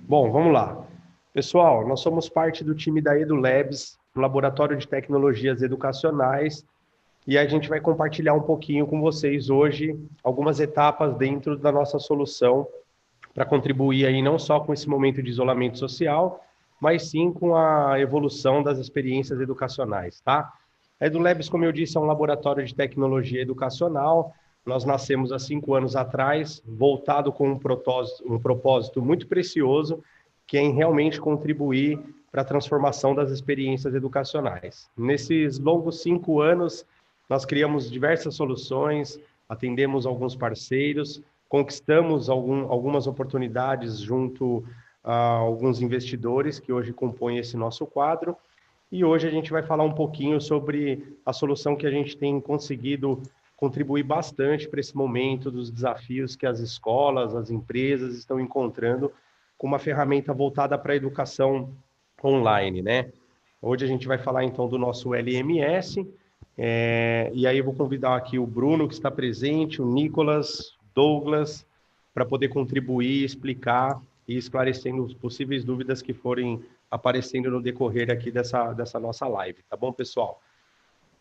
Bom, vamos lá. Pessoal, nós somos parte do time da EduLabs, um laboratório de tecnologias educacionais, e a gente vai compartilhar um pouquinho com vocês hoje algumas etapas dentro da nossa solução para contribuir aí não só com esse momento de isolamento social, mas sim com a evolução das experiências educacionais, tá? A EduLabs, como eu disse, é um laboratório de tecnologia educacional. Nós nascemos há 5 anos atrás, voltado com um propósito muito precioso, que é em realmente contribuir para a transformação das experiências educacionais. Nesses longos 5 anos, nós criamos diversas soluções, atendemos alguns parceiros, conquistamos algumas oportunidades junto a alguns investidores que hoje compõem esse nosso quadro. E hoje a gente vai falar um pouquinho sobre a solução que a gente tem conseguido contribuir bastante para esse momento dos desafios que as escolas, as empresas estão encontrando com uma ferramenta voltada para a educação online, né? Hoje a gente vai falar então do nosso LMS, e aí eu vou convidar aqui o Bruno, que está presente, o Nicolas, Douglas, para poder contribuir, explicar e esclarecendo as possíveis dúvidas que forem aparecendo no decorrer aqui dessa nossa live, tá bom, pessoal?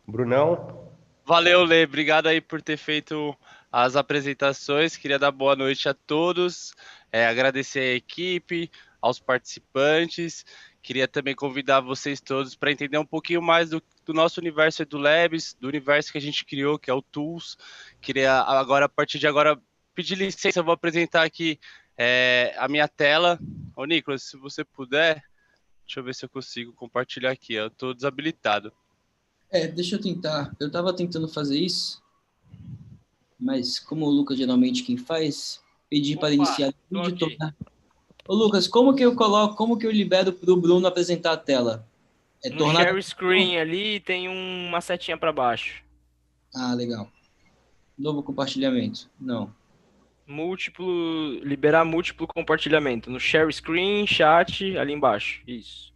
Brunão? Valeu, Lê. Obrigado aí por ter feito as apresentações. Queria dar boa noite a todos, agradecer a equipe, aos participantes. Queria também convidar vocês todos para entender um pouquinho mais do nosso universo EduLabs, do universo que a gente criou, que é o Tools. Queria agora, a partir de agora, pedir licença, eu vou apresentar aqui a minha tela. Ô, Nicolas, se você puder, deixa eu ver se eu consigo compartilhar aqui. Eu estou desabilitado. Deixa eu tentar. Eu estava tentando fazer isso, mas como o Lucas geralmente quem faz, pedi para iniciar o editor, né? Ô Lucas, como que eu libero para o Bruno apresentar a tela? No Tornar... share screen ali tem uma setinha para baixo. Ah, legal. Novo compartilhamento. Não. Liberar múltiplo compartilhamento. No share screen, chat, ali embaixo. Isso.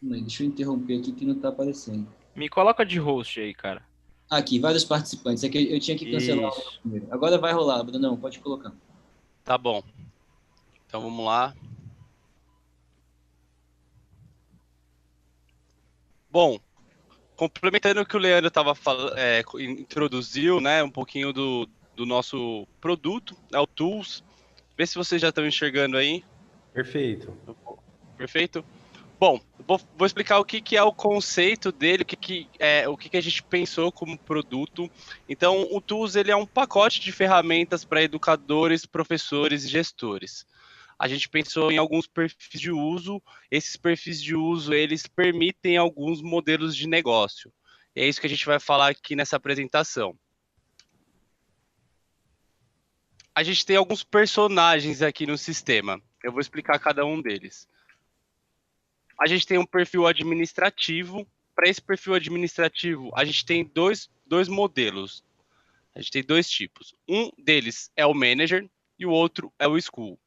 Deixa eu interromper aqui que não está aparecendo. Me coloca de host aí, cara. Aqui, vários participantes. É que eu tinha que cancelar o Isso. primeiro. Agora vai rolar, Brunão. Pode colocar. Tá bom. Então vamos lá. Bom, complementando o que o Leandro introduziu, né, um pouquinho do nosso produto, o Tools. Vê se vocês já estão enxergando aí. Perfeito. Perfeito? Bom, vou explicar o que é o conceito dele, o que a gente pensou como produto. Então, o Tools ele é um pacote de ferramentas para educadores, professores e gestores. A gente pensou em alguns perfis de uso. Esses perfis de uso, eles permitem alguns modelos de negócio. E é isso que a gente vai falar aqui nessa apresentação. A gente tem alguns personagens aqui no sistema. Eu vou explicar cada um deles. A gente tem um perfil administrativo. Para esse perfil administrativo, a gente tem dois modelos. A gente tem dois tipos. Um deles é o manager e o outro é o school.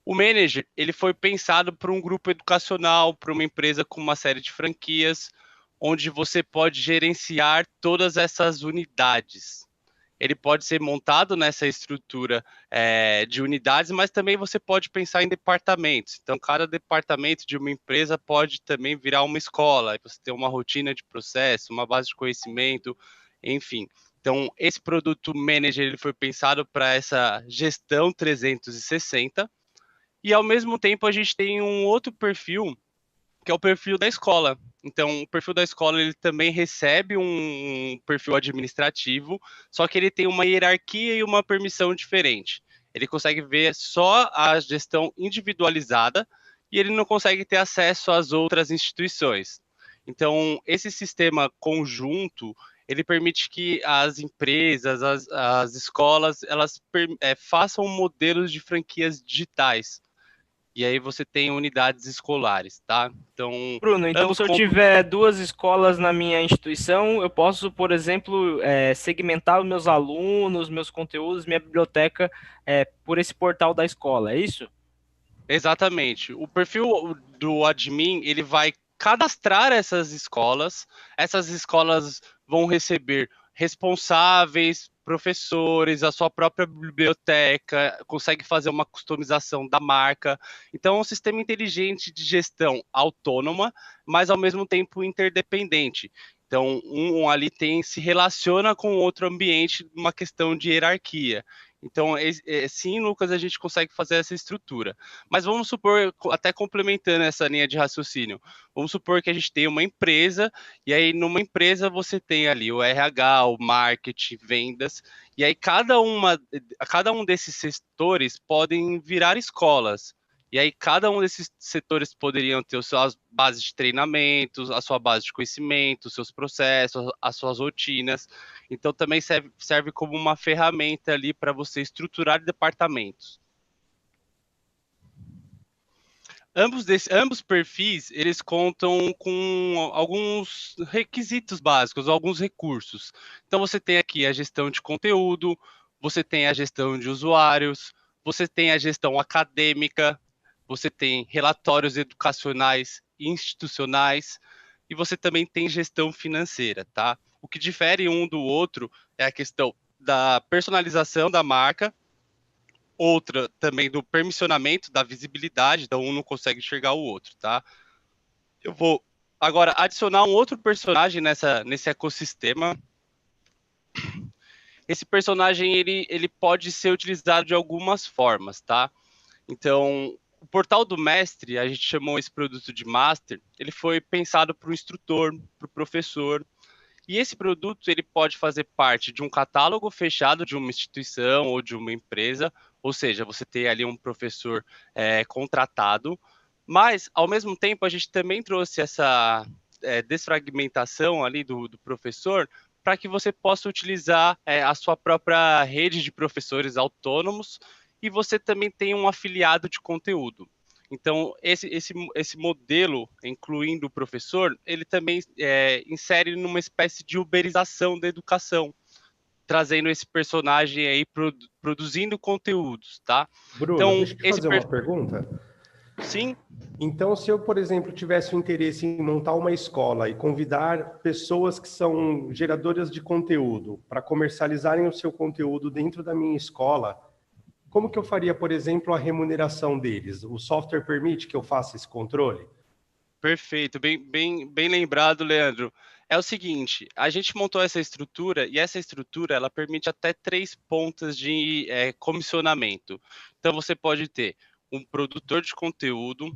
O manager ele foi pensado para um grupo educacional, para uma empresa com uma série de franquias, onde você pode gerenciar todas essas unidades. Ele pode ser montado nessa estrutura de unidades, mas também você pode pensar em departamentos. Então, cada departamento de uma empresa pode também virar uma escola. Você tem uma rotina de processo, uma base de conhecimento, enfim. Então, esse produto manager ele foi pensado para essa gestão 360. E, ao mesmo tempo, a gente tem um outro perfil, que é o perfil da escola. Então, o perfil da escola ele também recebe um perfil administrativo, só que ele tem uma hierarquia e uma permissão diferente. Ele consegue ver só a gestão individualizada e ele não consegue ter acesso às outras instituições. Então, esse sistema conjunto, ele permite que as empresas, as escolas, elas façam modelos de franquias digitais. E aí você tem unidades escolares, tá? Então, Bruno, então se eu tiver duas escolas na minha instituição, eu posso, por exemplo, segmentar os meus alunos, meus conteúdos, minha biblioteca por esse portal da escola, é isso? Exatamente. O perfil do admin, ele vai cadastrar essas escolas vão receber responsáveis professores, a sua própria biblioteca, consegue fazer uma customização da marca. Então, é um sistema inteligente de gestão autônoma, mas ao mesmo tempo interdependente. Então, um ali se relaciona com outro ambiente, uma questão de hierarquia. Então, sim, Lucas, a gente consegue fazer essa estrutura. Mas vamos supor, até complementando essa linha de raciocínio, vamos supor que a gente tem uma empresa, e aí numa empresa você tem ali o RH, o marketing, vendas, e aí cada um desses setores podem virar escolas. E aí cada um desses setores poderiam ter as suas bases de treinamentos, a sua base de conhecimento, os seus processos, as suas rotinas. Então também serve como uma ferramenta ali para você estruturar departamentos. Ambos perfis, eles contam com alguns requisitos básicos, alguns recursos. Então você tem aqui a gestão de conteúdo, você tem a gestão de usuários, você tem a gestão acadêmica, você tem relatórios educacionais e institucionais, e você também tem gestão financeira, tá? O que difere um do outro é a questão da personalização da marca, outra também do permissionamento, da visibilidade, então um não consegue enxergar o outro, tá? Eu vou agora adicionar um outro personagem nesse ecossistema. Esse personagem, ele pode ser utilizado de algumas formas, tá? Então, o portal do mestre, a gente chamou esse produto de master, ele foi pensado para o instrutor, para o professor, e esse produto ele pode fazer parte de um catálogo fechado de uma instituição ou de uma empresa, ou seja, você tem ali um professor contratado, mas, ao mesmo tempo, a gente também trouxe essa desfragmentação ali do professor para que você possa utilizar a sua própria rede de professores autônomos e você também tem um afiliado de conteúdo. Então, esse modelo, incluindo o professor, ele também insere numa espécie de uberização da educação, trazendo esse personagem aí produzindo conteúdos, tá? Bruno, então, deixa eu te fazer uma pergunta. Sim. Então, se eu, por exemplo, tivesse o interesse em montar uma escola e convidar pessoas que são geradoras de conteúdo para comercializarem o seu conteúdo dentro da minha escola, como que eu faria, por exemplo, a remuneração deles? O software permite que eu faça esse controle? Perfeito, bem lembrado, Leandro. É o seguinte, a gente montou essa estrutura e essa estrutura ela permite até 3 pontas de comissionamento. Então você pode ter um produtor de conteúdo,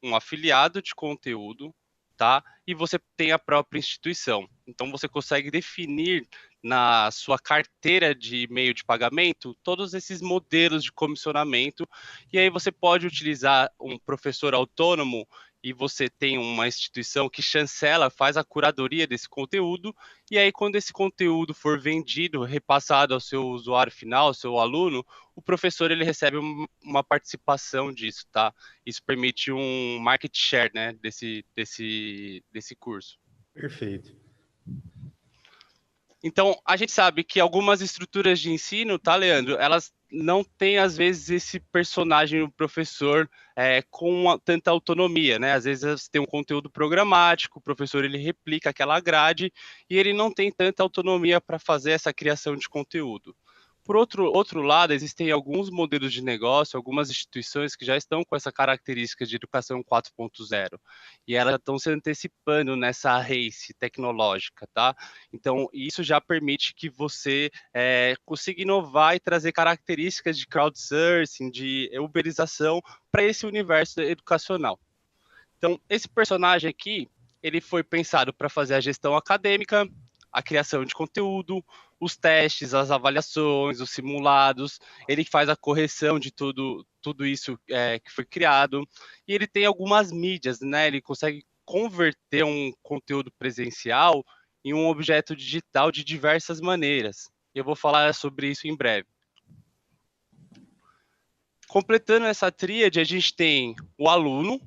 um afiliado de conteúdo, tá? E você tem a própria instituição. Então você consegue definir na sua carteira de meio de pagamento todos esses modelos de comissionamento e aí você pode utilizar um professor autônomo e você tem uma instituição que chancela, faz a curadoria desse conteúdo, e aí quando esse conteúdo for vendido, repassado ao seu usuário final, ao seu aluno, o professor ele recebe uma participação disso, tá? Isso permite um market share, né, desse curso. Perfeito. Então, a gente sabe que algumas estruturas de ensino, tá, Leandro? Elas não têm, às vezes, esse personagem, o professor, com tanta autonomia, né? Às vezes você tem um conteúdo programático, o professor ele replica aquela grade e ele não tem tanta autonomia para fazer essa criação de conteúdo. Por outro lado, existem alguns modelos de negócio, algumas instituições que já estão com essa característica de educação 4.0 e elas estão se antecipando nessa race tecnológica, tá? Então, isso já permite que você consiga inovar e trazer características de crowdsourcing, de uberização para esse universo educacional. Então, esse personagem aqui, ele foi pensado para fazer a gestão acadêmica, a criação de conteúdo, os testes, as avaliações, os simulados, ele faz a correção de tudo isso que foi criado, e ele tem algumas mídias, né? Ele consegue converter um conteúdo presencial em um objeto digital de diversas maneiras. Eu vou falar sobre isso em breve. Completando essa tríade, a gente tem o aluno.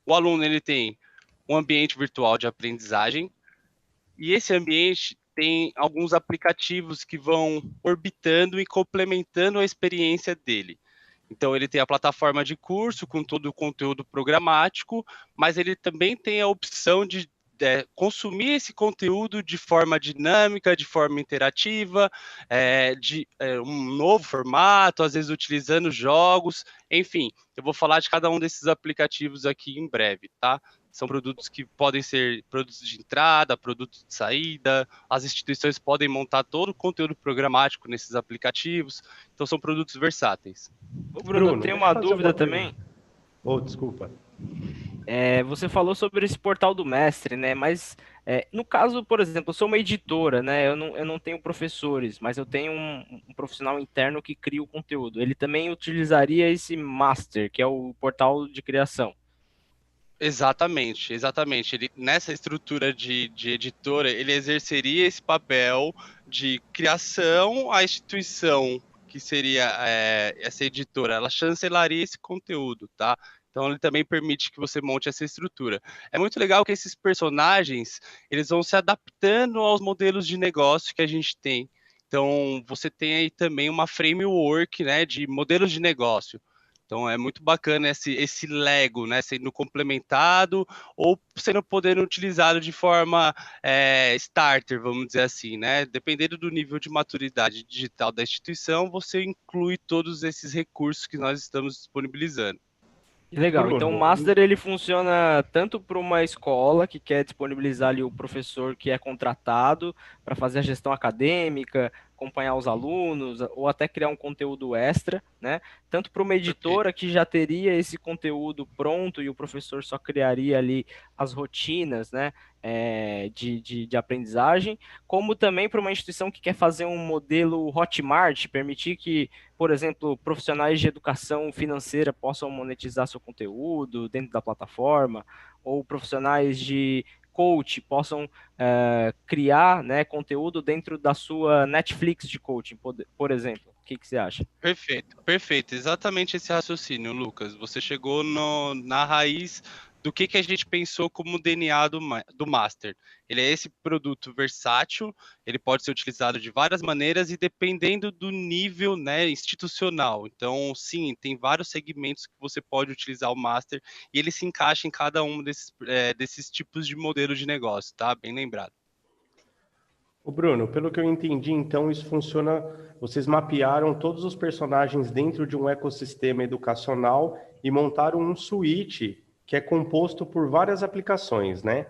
O aluno ele tem um ambiente virtual de aprendizagem, e esse ambiente tem alguns aplicativos que vão orbitando e complementando a experiência dele. Então, ele tem a plataforma de curso com todo o conteúdo programático, mas ele também tem a opção de consumir esse conteúdo de forma dinâmica, de forma interativa, um novo formato, às vezes utilizando jogos, enfim, eu vou falar de cada um desses aplicativos aqui em breve, tá? São produtos que podem ser produtos de entrada, produtos de saída, as instituições podem montar todo o conteúdo programático nesses aplicativos, então são produtos versáteis. Ô, Bruno, eu tenho uma dúvida também. Oh, desculpa. Você falou sobre esse portal do mestre, né? Mas no caso, por exemplo, eu sou uma editora, né? Eu não tenho professores, mas eu tenho um profissional interno que cria o conteúdo. Ele também utilizaria esse master, que é o portal de criação. Exatamente, exatamente. Ele, nessa estrutura de editora, ele exerceria esse papel de criação. A instituição, que seria essa editora, ela chancelaria esse conteúdo, tá? Então ele também permite que você monte essa estrutura. É muito legal que esses personagens, eles vão se adaptando aos modelos de negócio que a gente tem. Então você tem aí também uma framework, né, de modelos de negócio. Então é muito bacana esse Lego, né, sendo complementado ou sendo podendo utilizado de forma starter, vamos dizer assim, né? Dependendo do nível de maturidade digital da instituição, você inclui todos esses recursos que nós estamos disponibilizando. Legal. Então, o Bruno, Master ele funciona tanto para uma escola que quer disponibilizar ali o professor que é contratado para fazer a gestão acadêmica, acompanhar os alunos, ou até criar um conteúdo extra, né? Tanto para uma editora que já teria esse conteúdo pronto e o professor só criaria ali as rotinas, né? De aprendizagem, como também para uma instituição que quer fazer um modelo Hotmart, permitir que, por exemplo, profissionais de educação financeira possam monetizar seu conteúdo dentro da plataforma, ou profissionais de coach possam criar, né, conteúdo dentro da sua Netflix de coaching, por exemplo. O que você acha? Perfeito, perfeito. Exatamente esse raciocínio, Lucas. Você chegou na raiz do que a gente pensou como o DNA do Master. Ele é esse produto versátil, ele pode ser utilizado de várias maneiras e dependendo do nível, né, institucional. Então, sim, tem vários segmentos que você pode utilizar o Master e ele se encaixa em cada um desses tipos de modelos de negócio, tá? Bem lembrado. O Bruno, pelo que eu entendi, então isso funciona. Vocês mapearam todos os personagens dentro de um ecossistema educacional e montaram um suíte que é composto por várias aplicações, né?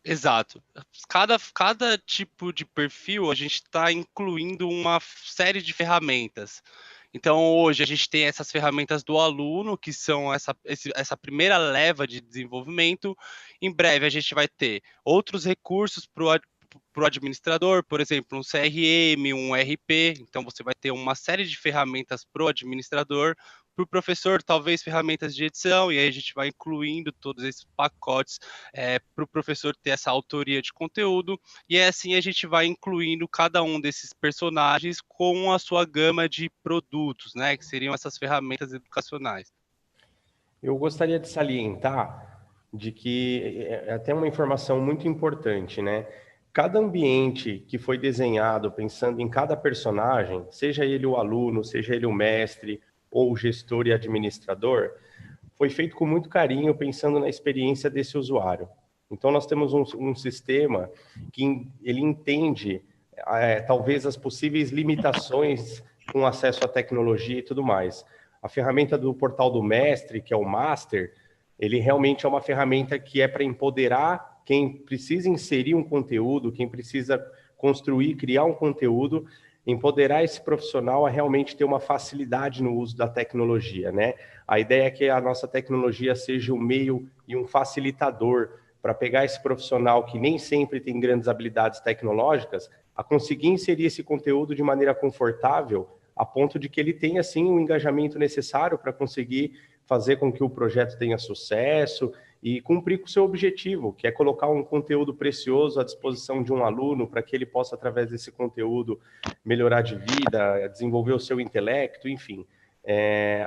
Exato. Cada tipo de perfil a gente está incluindo uma série de ferramentas. Então, hoje a gente tem essas ferramentas do aluno, que são essa primeira leva de desenvolvimento. Em breve, a gente vai ter outros recursos para o administrador, por exemplo, um CRM, um RP. Então, você vai ter uma série de ferramentas para o administrador. Para o professor, talvez ferramentas de edição, e aí a gente vai incluindo todos esses pacotes para o professor ter essa autoria de conteúdo. E assim a gente vai incluindo cada um desses personagens com a sua gama de produtos, né? Que seriam essas ferramentas educacionais. Eu gostaria de salientar de que é até uma informação muito importante, né? Cada ambiente que foi desenhado pensando em cada personagem, seja ele o aluno, seja ele o mestre ou o gestor e administrador, foi feito com muito carinho pensando na experiência desse usuário. Então, nós temos um sistema que ele entende talvez as possíveis limitações com acesso à tecnologia e tudo mais. A ferramenta do portal do mestre, que é o Master, ele realmente é uma ferramenta que é para empoderar quem precisa inserir um conteúdo, quem precisa construir, criar um conteúdo, empoderar esse profissional a realmente ter uma facilidade no uso da tecnologia, né? A ideia é que a nossa tecnologia seja um meio e um facilitador para pegar esse profissional que nem sempre tem grandes habilidades tecnológicas, a conseguir inserir esse conteúdo de maneira confortável, a ponto de que ele tenha, sim, o engajamento necessário para conseguir fazer com que o projeto tenha sucesso e cumprir com o seu objetivo, que é colocar um conteúdo precioso à disposição de um aluno para que ele possa, através desse conteúdo, melhorar de vida, desenvolver o seu intelecto, enfim.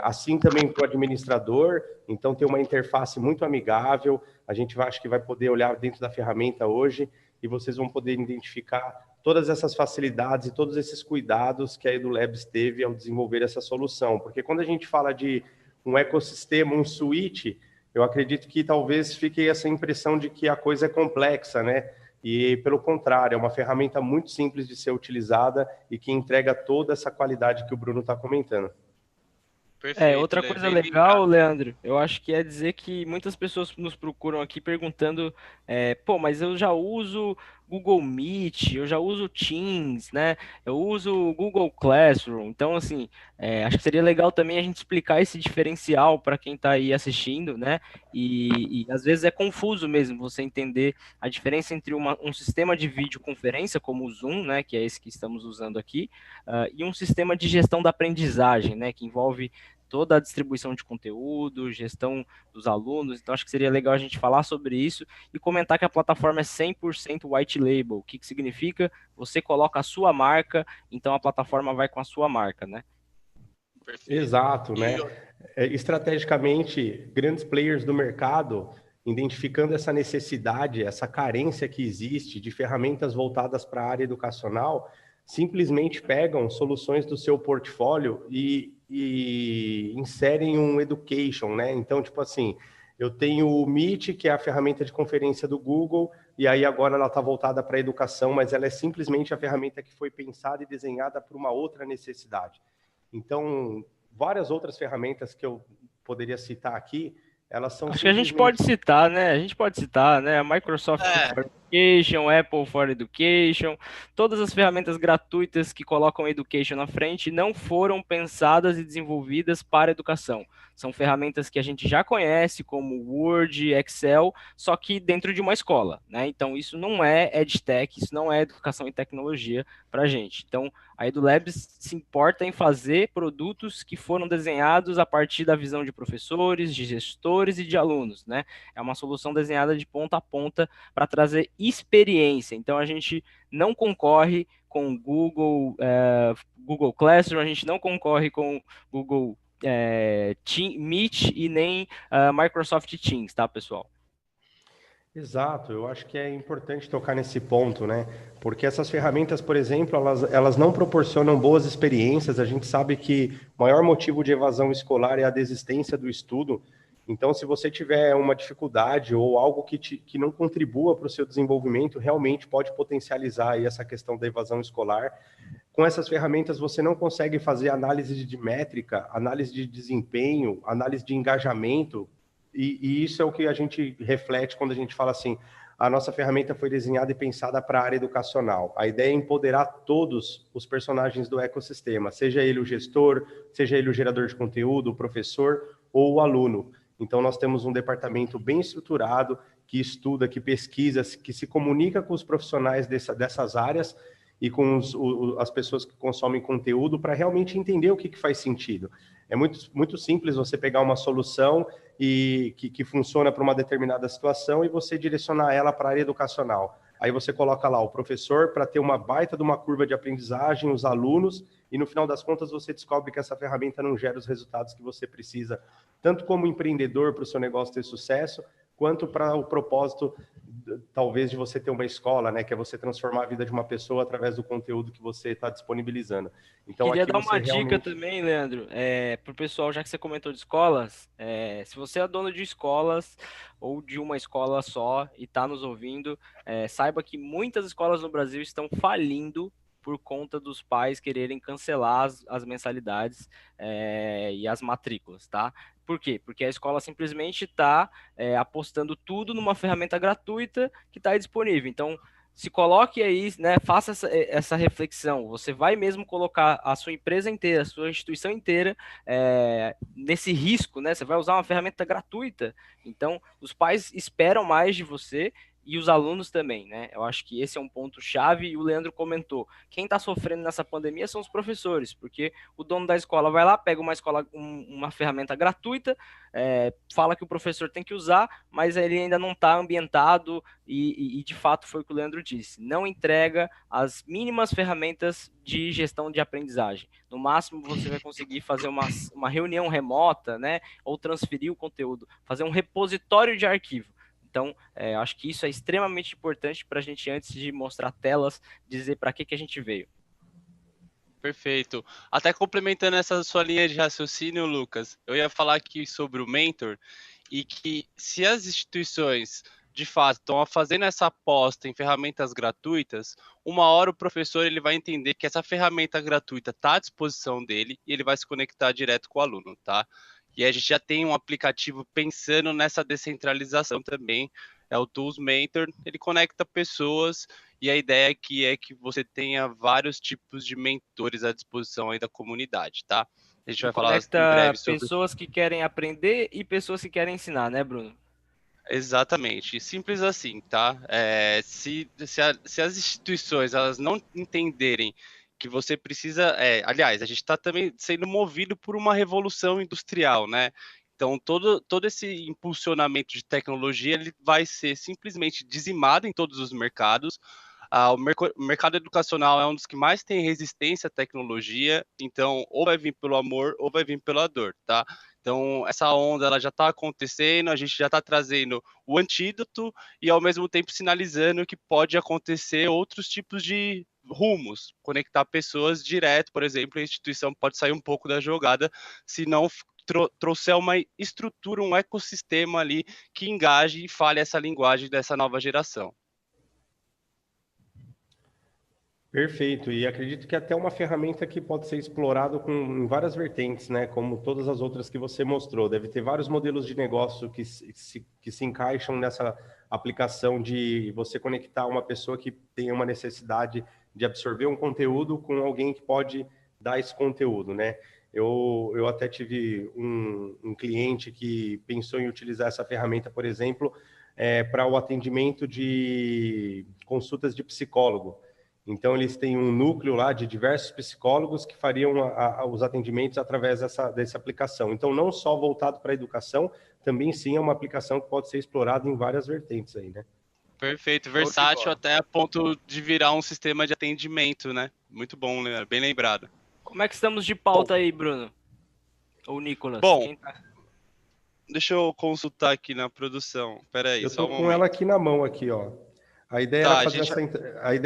Assim também para o administrador, então ter uma interface muito amigável, a gente acho que vai poder olhar dentro da ferramenta hoje e vocês vão poder identificar todas essas facilidades e todos esses cuidados que a EduLabs teve ao desenvolver essa solução, porque quando a gente fala de um ecossistema, um suíte eu acredito que talvez fique essa impressão de que a coisa é complexa, né? E, pelo contrário, é uma ferramenta muito simples de ser utilizada e que entrega toda essa qualidade que o Bruno está comentando. Perfeito, Outra Lê. coisa Vem cá. legal, Leandro, eu acho que é dizer que muitas pessoas nos procuram aqui perguntando, pô, mas eu já uso Google Meet, eu já uso Teams, né? Eu uso o Google Classroom. Então, assim, acho que seria legal também a gente explicar esse diferencial para quem está aí assistindo, né? E às vezes é confuso mesmo você entender a diferença entre um sistema de videoconferência, como o Zoom, né? Que é esse que estamos usando aqui, e um sistema de gestão da aprendizagem, né? Que envolve toda a distribuição de conteúdo, gestão dos alunos. Então, acho que seria legal a gente falar sobre isso e comentar que a plataforma é 100% white label. O que significa? Você coloca a sua marca, então a plataforma vai com a sua marca, né? Perfeito. Exato, né? Estrategicamente, grandes players do mercado, identificando essa necessidade, essa carência que existe de ferramentas voltadas para a área educacional, simplesmente pegam soluções do seu portfólio e inserem um education, né? Então, tipo assim, eu tenho o Meet, que é a ferramenta de conferência do Google, e aí agora ela está voltada para a educação, mas ela é simplesmente a ferramenta que foi pensada e desenhada para uma outra necessidade. Então, várias outras ferramentas que eu poderia citar aqui, elas são Acho que a gente simplesmente... pode citar, né? A gente pode citar, né? A Microsoft for Education, Apple for Education, todas as ferramentas gratuitas que colocam Education na frente não foram pensadas e desenvolvidas para educação. São ferramentas que a gente já conhece, como Word, Excel, só que dentro de uma escola, né? Então, isso não é EdTech, isso não é educação e tecnologia para a gente. Então, a EduLabs se importa em fazer produtos que foram desenhados a partir da visão de professores, de gestores e de alunos, né? É uma solução desenhada de ponta a ponta para trazer experiência. Então, a gente não concorre com Google Classroom, a gente não concorre com Google Meet e nem Microsoft Teams, tá, pessoal? Exato, eu acho que é importante tocar nesse ponto, né? Porque essas ferramentas, por exemplo, elas não proporcionam boas experiências. A gente sabe que o maior motivo de evasão escolar é a desistência do estudo. Então, se você tiver uma dificuldade ou algo que não contribua para o seu desenvolvimento, realmente pode potencializar aí essa questão da evasão escolar. Com essas ferramentas, você não consegue fazer análise de métrica, análise de desempenho, análise de engajamento, e isso é o que a gente reflete quando a gente fala assim, a nossa ferramenta foi desenhada e pensada para a área educacional. A ideia é empoderar todos os personagens do ecossistema, seja ele o gestor, seja ele o gerador de conteúdo, o professor ou o aluno. Então, nós temos um departamento bem estruturado, que estuda, que pesquisa, que se comunica com os profissionais dessas áreas e com as pessoas que consomem conteúdo para realmente entender o que faz sentido. É muito simples você pegar uma solução que funciona para uma determinada situação e você direcionar ela para a área educacional. Aí você coloca lá o professor para ter uma baita de uma curva de aprendizagem, os alunos, e no final das contas você descobre que essa ferramenta não gera os resultados que você precisa, tanto como empreendedor para o seu negócio ter sucesso, quanto para o propósito, talvez, de você ter uma escola, né? Que é você transformar a vida de uma pessoa através do conteúdo que você está disponibilizando. Então, Queria aqui dar você uma dica realmente... também, Leandro, para o pessoal, já que você comentou de escolas, se você é dono de escolas ou de uma escola só e está nos ouvindo, saiba que muitas escolas no Brasil estão falindo por conta dos pais quererem cancelar as mensalidades e as matrículas, tá? Por quê? Porque a escola simplesmente está apostando tudo numa ferramenta gratuita que está disponível. Então, se coloque aí, né, faça essa reflexão. Você vai mesmo colocar a sua empresa inteira, a sua instituição inteira nesse risco, né? Você vai usar uma ferramenta gratuita. Então, os pais esperam mais de você e os alunos também, né? Eu acho que esse é um ponto chave e o Leandro comentou. Quem está sofrendo nessa pandemia são os professores, porque o dono da escola vai lá, pega uma ferramenta gratuita, fala que o professor tem que usar, mas ele ainda não está ambientado e de fato foi o que o Leandro disse. Não entrega as mínimas ferramentas de gestão de aprendizagem. No máximo você vai conseguir fazer uma reunião remota, né? Ou transferir o conteúdo, fazer um repositório de arquivo. Então, acho que isso é extremamente importante para a gente, antes de mostrar telas, dizer para que a gente veio. Perfeito. Até complementando essa sua linha de raciocínio, Lucas, eu ia falar aqui sobre o Mentor, e que se as instituições de fato estão fazendo essa aposta em ferramentas gratuitas, uma hora o professor ele vai entender que essa ferramenta gratuita está à disposição dele e ele vai se conectar direto com o aluno, tá? E a gente já tem um aplicativo pensando nessa descentralização também, é o Tools Mentor, ele conecta pessoas e a ideia aqui é que você tenha vários tipos de mentores à disposição aí da comunidade, tá? A gente Ele vai falar em conecta breve sobre. pessoas que querem aprender e pessoas que querem ensinar, né, Bruno? Exatamente, simples assim, tá? Se as instituições elas não entenderem que você precisa, aliás, a gente está também sendo movido por uma revolução industrial, né? Então todo esse impulsionamento de tecnologia ele vai ser simplesmente dizimado em todos os mercados. O mercado educacional é um dos que mais tem resistência à tecnologia, então ou vai vir pelo amor ou vai vir pela dor, tá? Então, essa onda ela já está acontecendo, a gente já está trazendo o antídoto e, ao mesmo tempo, sinalizando que pode acontecer outros tipos de rumos, conectar pessoas direto, por exemplo, a instituição pode sair um pouco da jogada se não trouxer uma estrutura, um ecossistema ali que engaje e fale essa linguagem dessa nova geração. Perfeito, e acredito que até uma ferramenta que pode ser explorada em várias vertentes, né? Como todas as outras que você mostrou. Deve ter vários modelos de negócio que se encaixam nessa aplicação de você conectar uma pessoa que tem uma necessidade de absorver um conteúdo com alguém que pode dar esse conteúdo, né? Eu até tive um cliente que pensou em utilizar essa ferramenta, por exemplo, para o atendimento de consultas de psicólogo. Então, eles têm um núcleo lá de diversos psicólogos que fariam os atendimentos através dessa aplicação. Então, não só voltado para a educação, também sim é uma aplicação que pode ser explorada em várias vertentes aí, né? Perfeito, versátil até a ponto de virar um sistema de atendimento, né? Muito bom, né? Bem lembrado. Como é que estamos de pauta aí, Bruno? Ou Nicolas? Bom, Quem tá? deixa eu consultar aqui na produção. Pera aí, Eu só estou um com ela momento. aqui na mão, aqui, ó. A ideia Tá,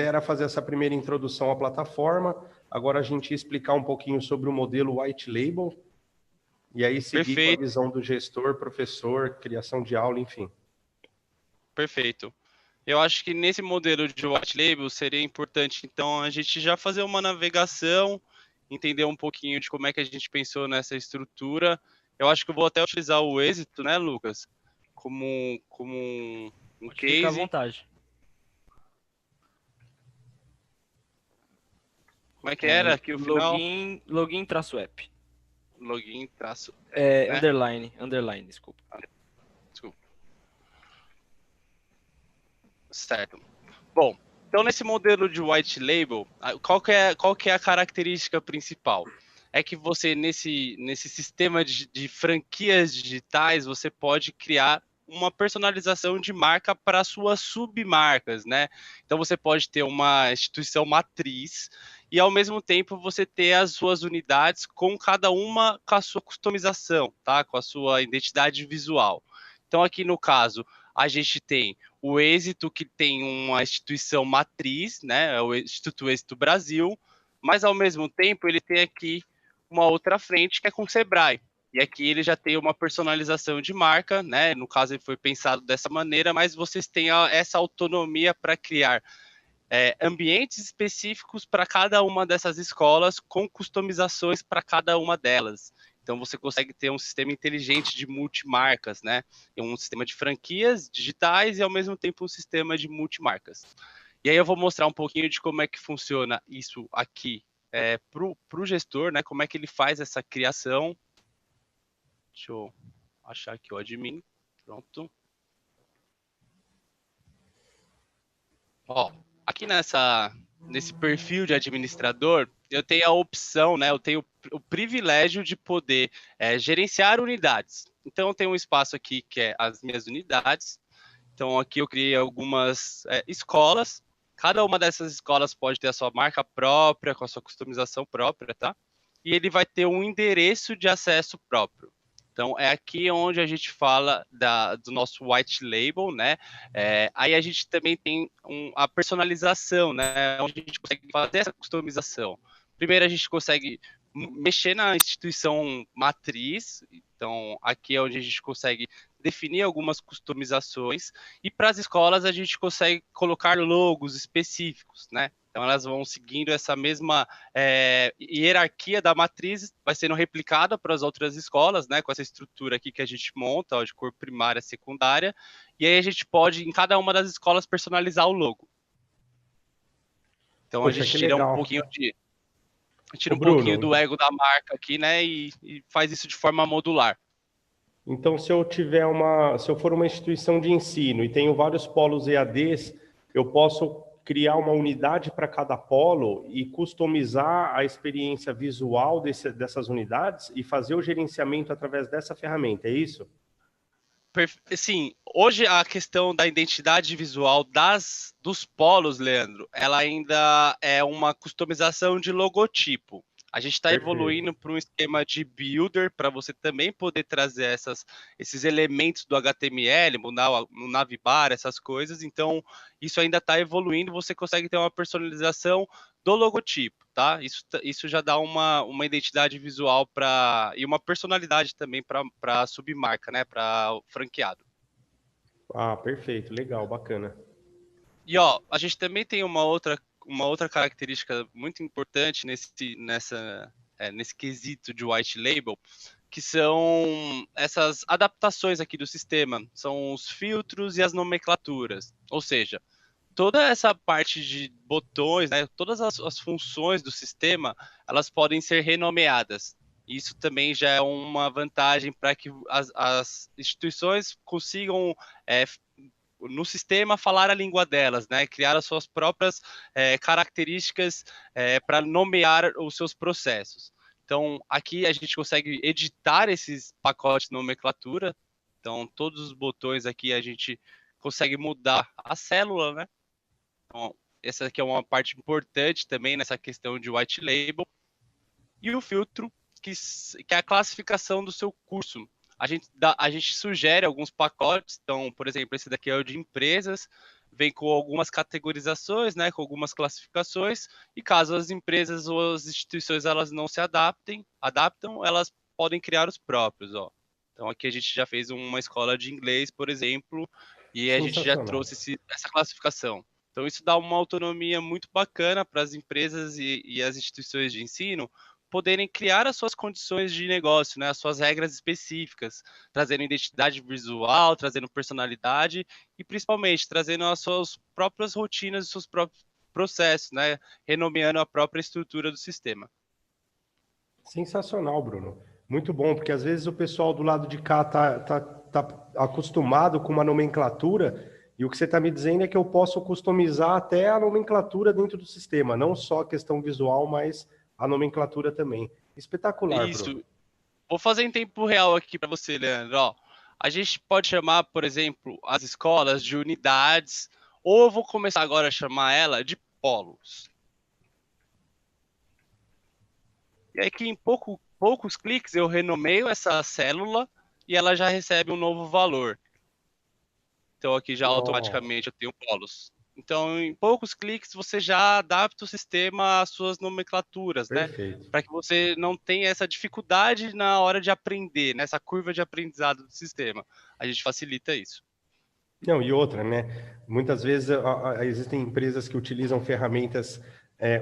era fazer essa primeira introdução à plataforma, agora a gente ia explicar um pouquinho sobre o modelo White Label, e aí seguir com a perfeito, visão do gestor, professor, criação de aula, enfim. perfeito. Eu acho que nesse modelo de white label seria importante, então, a gente já fazer uma navegação, entender um pouquinho de como é que a gente pensou nessa estrutura. Eu acho que eu vou até utilizar o êxito, né, Lucas? Como um Pode ficar à case. vontade. Como é que era aqui o final? Login traço app. Login traço, né? Underline, desculpa. Desculpa. Certo. Bom, então nesse modelo de white label, qual que é a característica principal? É que você, nesse sistema de franquias digitais, você pode criar uma personalização de marca para suas submarcas, né? Então você pode ter uma instituição matriz e ao mesmo tempo você ter as suas unidades com cada uma com a sua customização, tá? Com a sua identidade visual. Então aqui no caso, a gente tem o Êxito, que tem uma instituição matriz, né? É o Instituto Êxito Brasil, mas ao mesmo tempo ele tem aqui uma outra frente que é com o Sebrae. E aqui ele já tem uma personalização de marca, né? No caso, ele foi pensado dessa maneira, mas vocês têm essa autonomia para criar ambientes específicos para cada uma dessas escolas, com customizações para cada uma delas. Então você consegue ter um sistema inteligente de multimarcas, né? Um sistema de franquias digitais e ao mesmo tempo um sistema de multimarcas. E aí eu vou mostrar um pouquinho de como é que funciona isso aqui para o gestor, né? Como é que ele faz essa criação. Deixa eu achar aqui o admin. Pronto. Ó, aqui nesse perfil de administrador, eu tenho a opção, né? Eu tenho o privilégio de poder gerenciar unidades. Então, eu tenho um espaço aqui que é as minhas unidades. Então, aqui eu criei algumas escolas. Cada uma dessas escolas pode ter a sua marca própria, com a sua customização própria, tá? E ele vai ter um endereço de acesso próprio. Então, é aqui onde a gente fala do nosso white label, né? Aí a gente também tem a personalização, né? Onde a gente consegue fazer essa customização. Primeiro, a gente consegue mexer na instituição matriz. Então, aqui é onde a gente consegue definir algumas customizações, e para as escolas a gente consegue colocar logos específicos, né? Então elas vão seguindo essa mesma hierarquia da matriz, vai sendo replicada para as outras escolas, né? Com essa estrutura aqui que a gente monta, ó, de cor primária, secundária, e aí a gente pode, em cada uma das escolas, personalizar o logo. Então a Poxa, gente que tira um legal. pouquinho Ô, um pouquinho Bruno, do ego da marca aqui, né? E faz isso de forma modular. então se eu for uma instituição de ensino e tenho vários polos EADs, eu posso criar uma unidade para cada polo e customizar a experiência visual dessas unidades e fazer o gerenciamento através dessa ferramenta, é isso? Sim, hoje a questão da identidade visual dos polos, Leandro, ela ainda é uma customização de logotipo. A gente está Perfeito. evoluindo para um esquema de builder para você também poder trazer esses elementos do HTML, mudar no navbar, essas coisas. Então, isso ainda está evoluindo. Você consegue ter uma personalização do logotipo, tá? Isso já dá uma identidade visual e uma personalidade também para a submarca, né? Para o franqueado. Ah, perfeito, legal, bacana. E ó, a gente também tem uma outra característica muito importante nesse quesito de white label, que são essas adaptações aqui do sistema, são os filtros e as nomenclaturas. Ou seja, toda essa parte de botões, né, todas as funções do sistema, elas podem ser renomeadas. Isso também já é uma vantagem para que as instituições consigam, no sistema, falar a língua delas, né, criar as suas próprias características para nomear os seus processos. Então, aqui a gente consegue editar esses pacotes de nomenclatura. Então, todos os botões aqui a gente consegue mudar a célula, né? Então, essa aqui é uma parte importante também nessa questão de white label. E o filtro, que é a classificação do seu curso. A gente sugere alguns pacotes. Então, por exemplo, esse daqui é o de empresas, vem com algumas categorizações, né, com algumas classificações, e caso as empresas ou as instituições elas não se adaptam, elas podem criar os próprios, ó. Então aqui a gente já fez uma escola de inglês, por exemplo, e a gente já Sensacional. trouxe essa classificação. Então isso dá uma autonomia muito bacana para as empresas e as instituições de ensino poderem criar as suas condições de negócio, né, as suas regras específicas, trazendo identidade visual, trazendo personalidade e principalmente trazendo as suas próprias rotinas, os seus próprios processos, né, renomeando a própria estrutura do sistema. Sensacional, Bruno. Muito bom, porque às vezes o pessoal do lado de cá tá acostumado com uma nomenclatura e o que você está me dizendo é que eu posso customizar até a nomenclatura dentro do sistema, não só a questão visual, mas a nomenclatura também. Espetacular, Bruno. Isso. Vou fazer em tempo real aqui para você, Leandro. Ó, a gente pode chamar, por exemplo, as escolas de unidades, ou eu vou começar agora a chamar ela de polos. E aí que em poucos cliques eu renomeio essa célula e ela já recebe um novo valor. Então aqui já Nossa, automaticamente eu tenho polos. Então, em poucos cliques, você já adapta o sistema às suas nomenclaturas, né? perfeito. Para que você não tenha essa dificuldade na hora de aprender, nessa curva de aprendizado do sistema. A gente facilita isso. Não, e outra, né? Muitas vezes existem empresas que utilizam ferramentas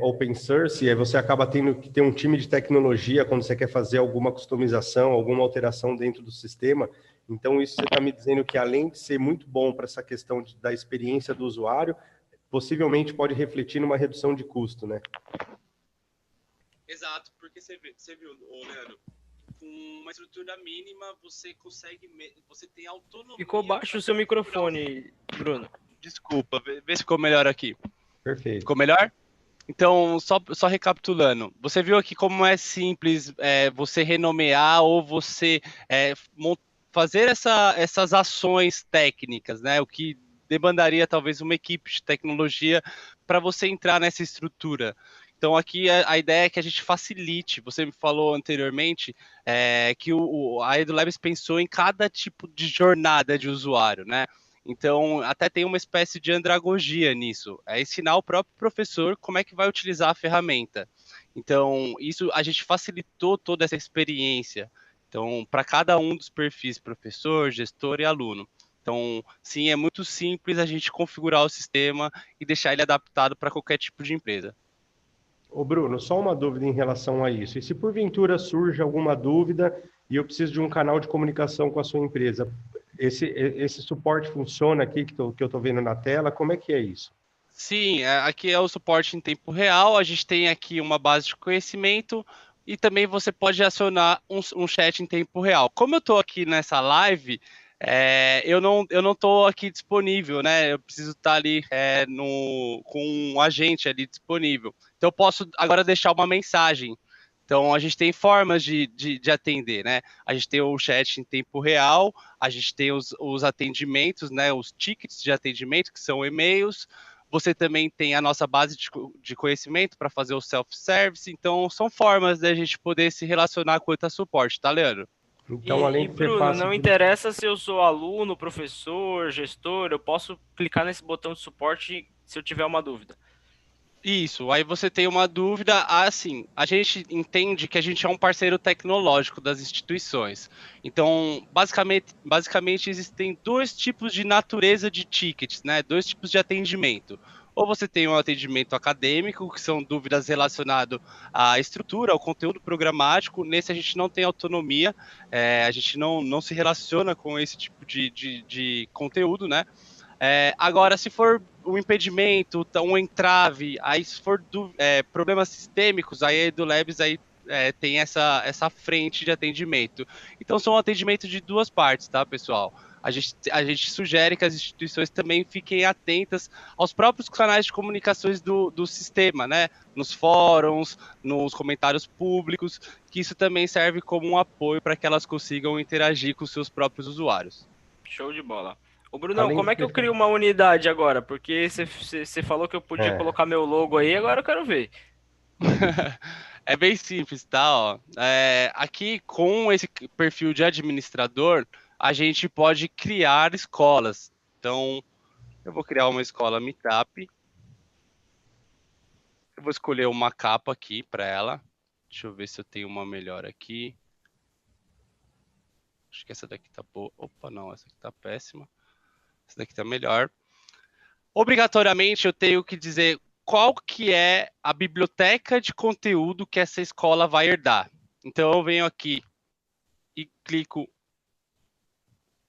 open source e aí você acaba tendo que ter um time de tecnologia quando você quer fazer alguma customização, alguma alteração dentro do sistema. Então, isso você está me dizendo que, além de ser muito bom para essa questão da experiência do usuário, possivelmente pode refletir numa redução de custo, né? Exato, porque você viu, Leandro, com uma estrutura mínima, você tem autonomia. Ficou baixo o seu microfone, Bruno. Desculpa, vê se ficou melhor aqui. Perfeito. Ficou melhor? Então, só recapitulando, você viu aqui como é simples você renomear ou você fazer essas ações técnicas, né? O que demandaria talvez uma equipe de tecnologia para você entrar nessa estrutura. Então, aqui a ideia é que a gente facilite. Você me falou anteriormente que a EduLabs pensou em cada tipo de jornada de usuário, né? Então, até tem uma espécie de andragogia nisso. É ensinar o próprio professor como é que vai utilizar a ferramenta. Então, isso a gente facilitou toda essa experiência. Então, para cada um dos perfis, professor, gestor e aluno. Então, sim, é muito simples a gente configurar o sistema e deixar ele adaptado para qualquer tipo de empresa. Ô Bruno, só uma dúvida em relação a isso. E se porventura surge alguma dúvida e eu preciso de um canal de comunicação com a sua empresa, esse suporte funciona aqui que eu estou vendo na tela? Como é que é isso? Sim, aqui é o suporte em tempo real. A gente tem aqui uma base de conhecimento e também você pode acionar um chat em tempo real. Como eu estou aqui nessa live, eu não estou aqui disponível, né? Eu preciso estar ali com um agente ali disponível. Então eu posso agora deixar uma mensagem. Então a gente tem formas de atender, né? A gente tem o chat em tempo real, a gente tem os atendimentos, né? Os tickets de atendimento, que são e-mails. Você também tem a nossa base de conhecimento para fazer o self-service. Então, são formas da gente poder se relacionar quanto a suporte, tá, Leandro? Então, além de ser Bruno, fácil não de... interessa se eu sou aluno, professor, gestor, eu posso clicar nesse botão de suporte se eu tiver uma dúvida. Isso, aí você tem uma dúvida, assim, a gente entende que a gente é um parceiro tecnológico das instituições. Então, basicamente existem dois tipos de natureza de tickets, né? Dois tipos de atendimento. Ou você tem um atendimento acadêmico, que são dúvidas relacionadas à estrutura, ao conteúdo programático. Nesse a gente não tem autonomia, a gente não se relaciona com esse tipo de conteúdo, né? Agora, se for um impedimento, um entrave, aí se for problemas sistêmicos, aí a EduLabs tem essa frente de atendimento. Então, são atendimentos de duas partes, tá, pessoal? A gente sugere que as instituições também fiquem atentas aos próprios canais de comunicações do sistema, né? Nos fóruns, nos comentários públicos, que isso também serve como um apoio para que elas consigam interagir com seus próprios usuários. Show de bola. Ô, Brunão, Além de como é que eu ser... crio uma unidade agora? Porque você falou que eu podia É, colocar meu logo aí, agora eu quero ver. É bem simples, tá? Ó. Aqui, com esse perfil de administrador, a gente pode criar escolas. Então, eu vou criar uma escola Meetup. Eu vou escolher uma capa aqui para ela. Deixa eu ver se eu tenho uma melhor aqui. Acho que essa daqui tá boa. Opa, não, essa aqui tá péssima. Essa daqui tá melhor. Obrigatoriamente, eu tenho que dizer qual que é a biblioteca de conteúdo que essa escola vai herdar. Então, eu venho aqui e clico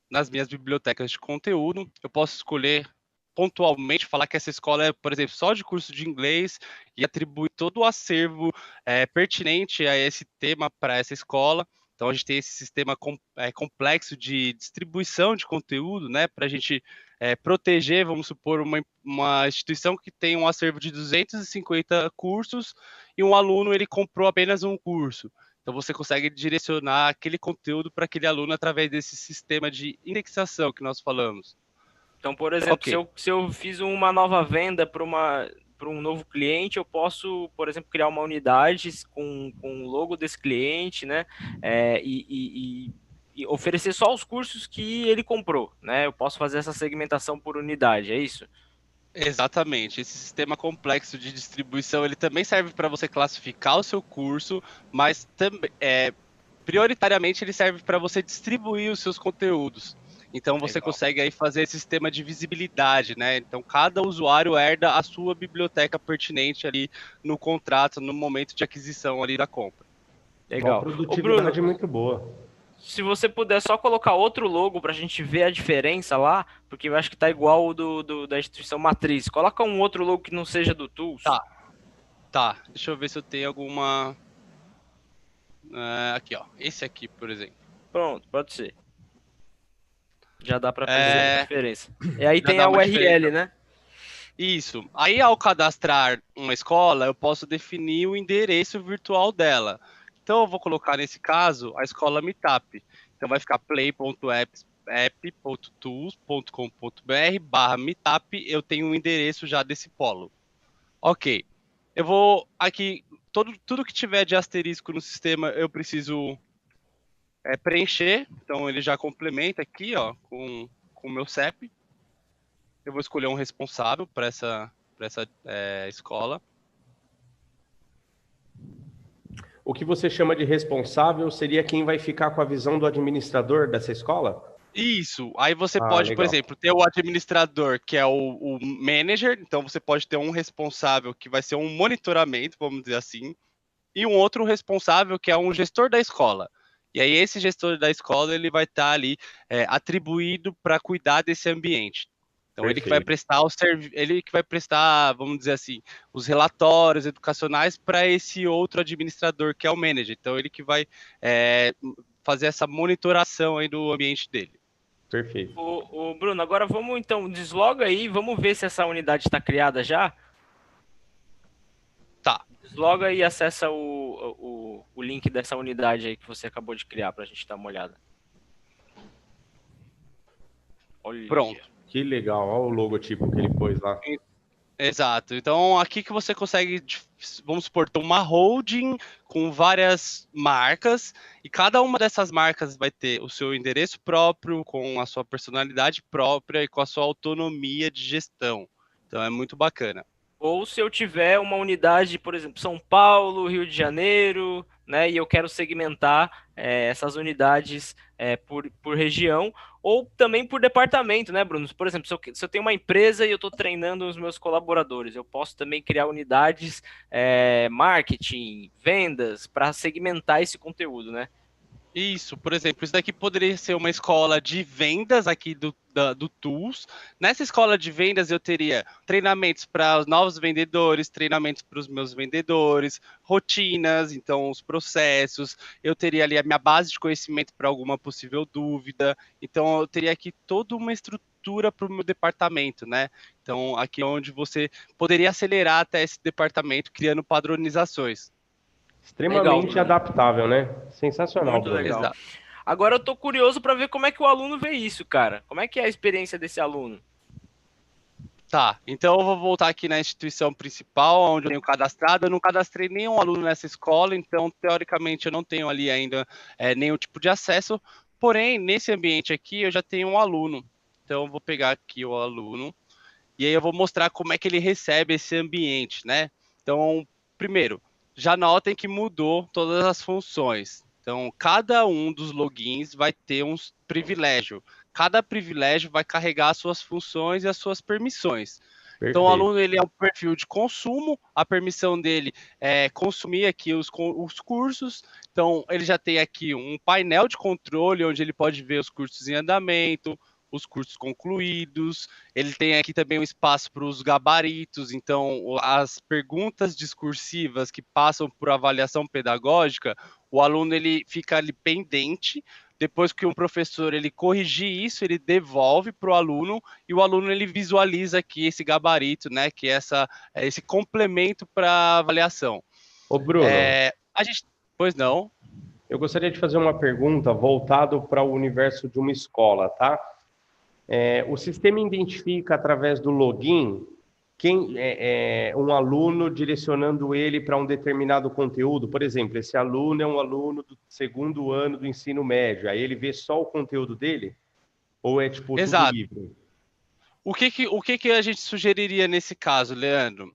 nas minhas bibliotecas de conteúdo. Eu posso escolher pontualmente, falar que essa escola é, por exemplo, só de curso de inglês e atribuir todo o acervo pertinente a esse tema para essa escola. Então, a gente tem esse sistema complexo de distribuição de conteúdo, né, para a gente proteger, vamos supor, uma instituição que tem um acervo de 250 cursos e um aluno ele comprou apenas um curso. Então você consegue direcionar aquele conteúdo para aquele aluno através desse sistema de indexação que nós falamos. Então, por exemplo, Ok, se eu fiz uma nova venda para um novo cliente, eu posso, por exemplo, criar uma unidade com o logo desse cliente, né? E oferecer só os cursos que ele comprou, né? Eu posso fazer essa segmentação por unidade, é isso? exatamente. Esse sistema complexo de distribuição ele também serve para você classificar o seu curso, mas também prioritariamente ele serve para você distribuir os seus conteúdos. Então você Legal. consegue aí fazer esse sistema de visibilidade, né? Então cada usuário herda a sua biblioteca pertinente ali no contrato, no momento de aquisição ali da compra. uma Legal. Ô, Bruno, produtividade muito boa. se você puder só colocar outro logo para a gente ver a diferença lá, porque eu acho que tá igual o da instituição matriz. Coloca um outro logo que não seja do Tools. Tá, tá. Deixa eu ver se eu tenho alguma. Aqui, ó. Esse aqui, por exemplo. Pronto, pode ser. Já dá para perceber a É, diferença. E aí já tem dá a uma URL, diferença. né? Isso. Aí, ao cadastrar uma escola, eu posso definir o endereço virtual dela. Então, eu vou colocar, nesse caso, a escola Meetup. Então, vai ficar play.app.tools.com.br/meetup. Eu tenho um endereço já desse polo. Ok. Eu vou aqui, tudo que tiver de asterisco no sistema, eu preciso preencher. Então, ele já complementa aqui, ó, com o meu CEP. Eu vou escolher um responsável para essa escola. O que você chama de responsável seria quem vai ficar com a visão do administrador dessa escola? Isso. Aí você pode, por Legal. exemplo, ter o administrador, que é o manager, então você pode ter um responsável que vai ser um monitoramento, vamos dizer assim, e um outro responsável que é um gestor da escola. E aí esse gestor da escola ele vai estar ali atribuído para cuidar desse ambiente. Então ele que vai Perfeito. prestar ele que vai prestar, vamos dizer assim, os relatórios educacionais para esse outro administrador que é o manager. Então ele que vai fazer essa monitoração aí do ambiente dele. Perfeito. O Bruno, agora vamos então, desloga aí, vamos ver se essa unidade está criada já. Tá. Desloga e acessa o link dessa unidade aí que você acabou de criar para a gente dar uma olhada. Olha. Pronto. Que legal, olha o logotipo que ele pôs lá. Exato. Então, aqui que você consegue, vamos supor, ter uma holding com várias marcas, e cada uma dessas marcas vai ter o seu endereço próprio, com a sua personalidade própria e com a sua autonomia de gestão. Então, é muito bacana. Ou se eu tiver uma unidade, por exemplo, São Paulo, Rio de Janeiro, né, e eu quero segmentar essas unidades por região, ou também por departamento, né, Bruno? Por exemplo, se eu tenho uma empresa e eu estou treinando os meus colaboradores, eu posso também criar unidades marketing, vendas, para segmentar esse conteúdo, né? Isso, por exemplo, isso daqui poderia ser uma escola de vendas aqui do Tools. Nessa escola de vendas eu teria treinamentos para os novos vendedores, treinamentos para os meus vendedores, rotinas, então os processos. Eu teria ali a minha base de conhecimento para alguma possível dúvida. Então eu teria aqui toda uma estrutura para o meu departamento, né? Então aqui é onde você poderia acelerar até esse departamento criando padronizações. Extremamente Legal, adaptável, né? Sensacional, muito Bruno. legal. Exato. Agora eu tô curioso para ver como é que o aluno vê isso, cara. Como é que é a experiência desse aluno? Tá, então eu vou voltar aqui na instituição principal, onde eu tenho cadastrado. Eu não cadastrei nenhum aluno nessa escola, então, teoricamente, eu não tenho ali ainda nenhum tipo de acesso. Porém, nesse ambiente aqui, eu já tenho um aluno. Então, eu vou pegar aqui o aluno, e aí eu vou mostrar como é que ele recebe esse ambiente, né? Então, primeiro, já notem que mudou todas as funções. Então, cada um dos logins vai ter um privilégio. Cada privilégio vai carregar as suas funções e as suas permissões. Perfeito. Então, o aluno ele é um perfil de consumo, a permissão dele é consumir aqui os cursos. Então, ele já tem aqui um painel de controle, onde ele pode ver os cursos em andamento, os cursos concluídos. Ele tem aqui também um espaço para os gabaritos, então as perguntas discursivas que passam por avaliação pedagógica, o aluno ele fica ali pendente. Depois que um professor ele corrigir isso, ele devolve para o aluno e o aluno ele visualiza aqui esse gabarito, né? Que é esse complemento para avaliação. Ô, Bruno, Pois não. eu gostaria de fazer uma pergunta voltado para o universo de uma escola, tá? O sistema identifica através do login quem um aluno direcionando ele para um determinado conteúdo. Por exemplo, esse aluno é um aluno do segundo ano do ensino médio. Aí ele vê só o conteúdo dele? Ou é tipo tudo livre? O que a gente sugeriria nesse caso, Leandro?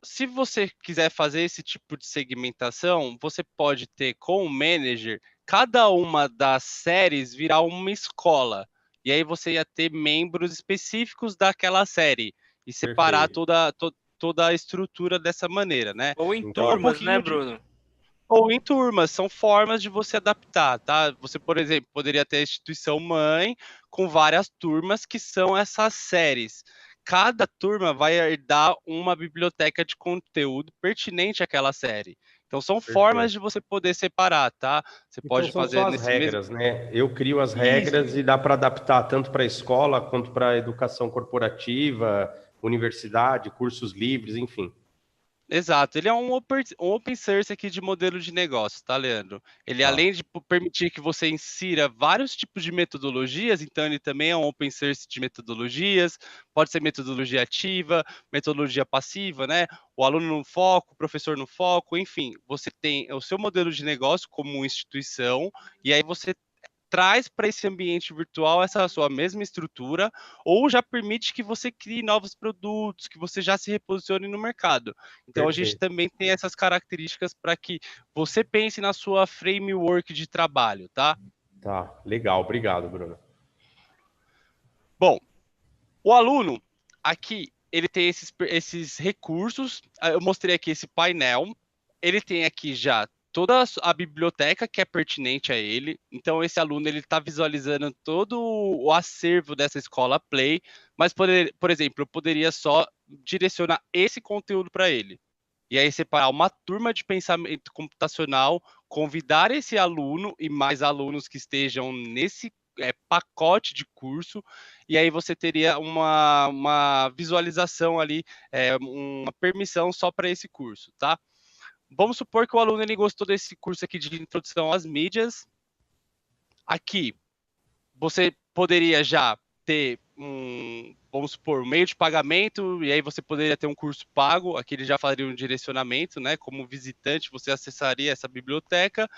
Se você quiser fazer esse tipo de segmentação, você pode ter com o manager cada uma das séries virar uma escola. E aí você ia ter membros específicos daquela série e separar toda a estrutura dessa maneira, né? Ou em Então, turmas, né, Bruno? Ou em turmas, são formas de você adaptar, tá? Você, por exemplo, poderia ter a instituição mãe com várias turmas que são essas séries. Cada turma vai herdar uma biblioteca de conteúdo pertinente àquela série. Então, são formas de você poder separar, tá? Você pode são fazer só as nesse regras, né? Eu crio as Isso. regras e dá para adaptar tanto para a escola quanto para a educação corporativa, universidade, cursos livres, enfim. Exato, ele é um open source aqui de modelo de negócio, tá, Leandro? Ele, além de permitir que você insira vários tipos de metodologias, então ele também é um open source de metodologias, pode ser metodologia ativa, metodologia passiva, né? O aluno no foco, o professor no foco, enfim, você tem o seu modelo de negócio como instituição, e aí você traz para esse ambiente virtual essa sua mesma estrutura, ou já permite que você crie novos produtos, que você já se reposicione no mercado. Então, a gente Perfeito. também tem essas características para que você pense na sua framework de trabalho, tá? Tá, legal. Obrigado, Bruno. Bom, o aluno, aqui, ele tem esses recursos. Eu mostrei aqui esse painel. Ele tem aqui já toda a biblioteca que é pertinente a ele. Então, esse aluno ele está visualizando todo o acervo dessa escola Play, mas, por exemplo, eu poderia só direcionar esse conteúdo para ele. E aí separar uma turma de pensamento computacional, convidar esse aluno e mais alunos que estejam nesse pacote de curso, e aí você teria uma visualização ali, uma permissão só para esse curso, tá? Vamos supor que o aluno ele gostou desse curso aqui de introdução às mídias. Aqui, você poderia já ter vamos supor, um meio de pagamento, e aí você poderia ter um curso pago, aqui ele já faria um direcionamento, né? Como visitante, você acessaria essa biblioteca.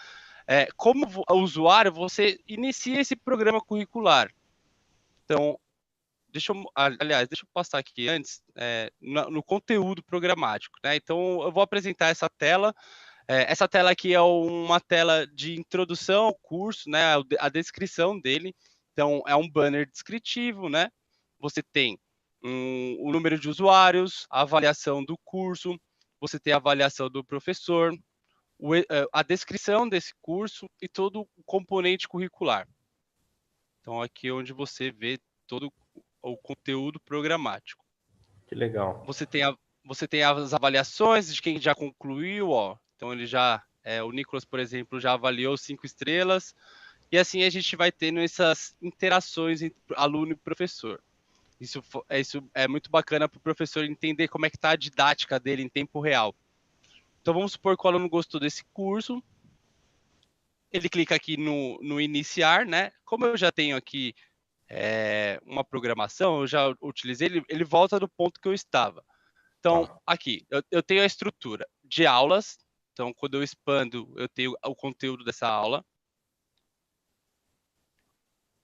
Como usuário, você inicia esse programa curricular. Então, deixa eu passar aqui antes, no conteúdo programático, né? Então, eu vou apresentar essa tela. Essa tela aqui é uma tela de introdução ao curso, né? A descrição dele. Então, é um banner descritivo, né? Você tem o número de usuários, a avaliação do curso, você tem a avaliação do professor, a descrição desse curso e todo o componente curricular. Então, aqui é onde você vê todo o conteúdo programático. Que legal. Você tem as avaliações de quem já concluiu, ó. Então, ele já, o Nicolas, por exemplo, já avaliou 5 estrelas. E assim a gente vai tendo essas interações entre aluno e professor. Isso é muito bacana para o professor entender como é que está a didática dele em tempo real. Então, vamos supor que o aluno gostou desse curso. Ele clica aqui no iniciar, né? Como eu já tenho aqui uma programação, eu já utilizei, ele volta do ponto que eu estava. Então, aqui, eu tenho a estrutura de aulas. Então, quando eu expando, eu tenho o conteúdo dessa aula.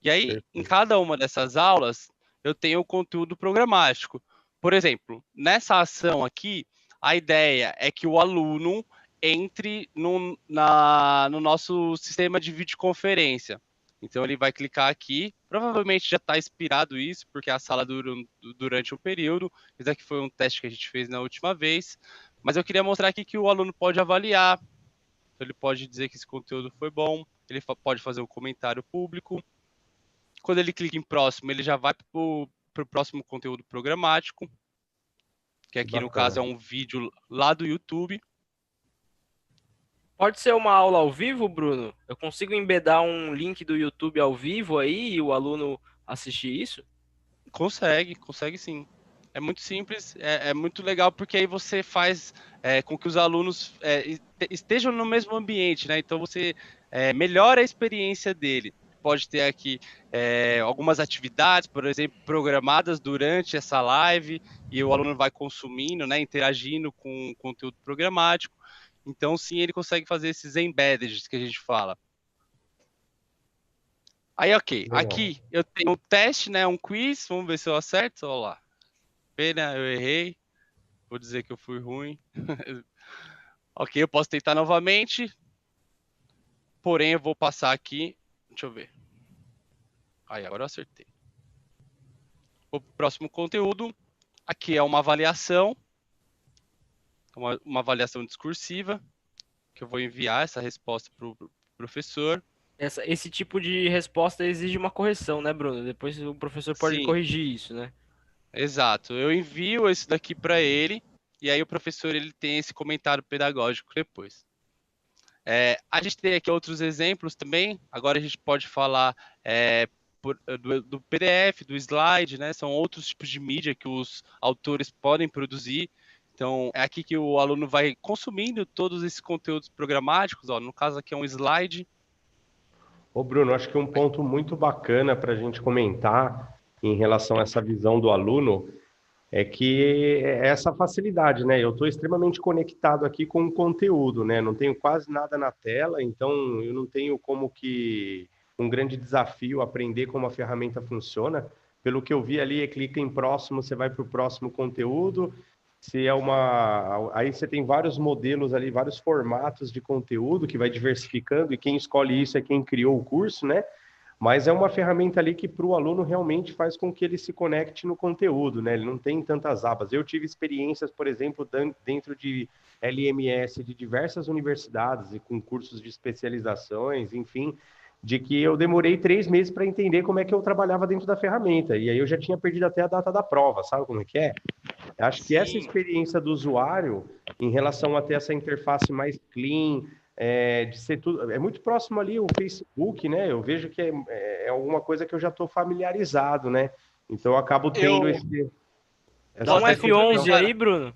E aí, em cada uma dessas aulas, eu tenho o conteúdo programático. Por exemplo, nessa ação aqui, a ideia é que o aluno entre no nosso sistema de videoconferência. Então, ele vai clicar aqui. Provavelmente já está expirado isso, porque a sala dura durante um período. Isso aqui foi um teste que a gente fez na última vez. Mas eu queria mostrar aqui que o aluno pode avaliar. Então, ele pode dizer que esse conteúdo foi bom. Ele pode fazer um comentário público. Quando ele clica em próximo, ele já vai para o próximo conteúdo programático, que aqui no caso é um vídeo lá do YouTube. Pode ser uma aula ao vivo, Bruno? Eu consigo embedar um link do YouTube ao vivo aí e o aluno assistir isso? Consegue sim. É muito simples, é muito legal, porque aí você faz com que os alunos estejam no mesmo ambiente, né? Então você melhora a experiência dele. Pode ter aqui algumas atividades, por exemplo, programadas durante essa live, e o aluno vai consumindo, né, interagindo com o conteúdo programático. Então, sim, ele consegue fazer esses embedded que a gente fala. Aí, ok. Legal. Aqui eu tenho um teste, né, um quiz. Vamos ver se eu acerto. Olha lá. Pena, eu errei. Vou dizer que eu fui ruim. Ok, eu posso tentar novamente. Porém, eu vou passar aqui. Deixa eu ver. Aí, agora eu acertei. O próximo conteúdo. Aqui é uma avaliação. Uma avaliação discursiva. Que eu vou enviar essa resposta para o professor. Esse tipo de resposta exige uma correção, né, Bruno? Depois o professor pode Sim, corrigir isso, né? exato. Eu envio esse daqui para ele. E aí o professor ele tem esse comentário pedagógico depois. A gente tem aqui outros exemplos também. Agora a gente pode falar do PDF, do slide, né? São outros tipos de mídia que os autores podem produzir. Então, é aqui que o aluno vai consumindo todos esses conteúdos programáticos. Ó, no caso aqui é um slide. Ô, Bruno, acho que um ponto muito bacana para a gente comentar em relação a essa visão do aluno é que é essa facilidade, né? Eu estou extremamente conectado aqui com o conteúdo, né? Não tenho quase nada na tela, então eu não tenho como que um grande desafio aprender como a ferramenta funciona. Pelo que eu vi ali, clica em próximo, você vai para o próximo conteúdo. Se é uma... Aí você tem vários modelos ali, vários formatos de conteúdo que vai diversificando, e quem escolhe isso é quem criou o curso, né? Mas é uma ferramenta ali que para o aluno realmente faz com que ele se conecte no conteúdo, né? Ele não tem tantas abas. Eu tive experiências, por exemplo, dentro de LMS de diversas universidades e com cursos de especializações, enfim, de que eu demorei 3 meses para entender como é que eu trabalhava dentro da ferramenta. E aí eu já tinha perdido até a data da prova, sabe como é que é? Eu acho que essa Sim. experiência do usuário, em relação a ter essa interface mais clean, de ser tudo, é muito próximo ali o Facebook, né? Eu vejo que é alguma coisa que eu já estou familiarizado, né? Então eu acabo tendo Eu Dá vou um até F11 complementar. aí, Bruno.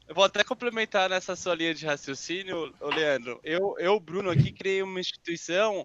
Eu vou até complementar nessa sua linha de raciocínio, ô Leandro. Eu, Bruno, aqui criei uma instituição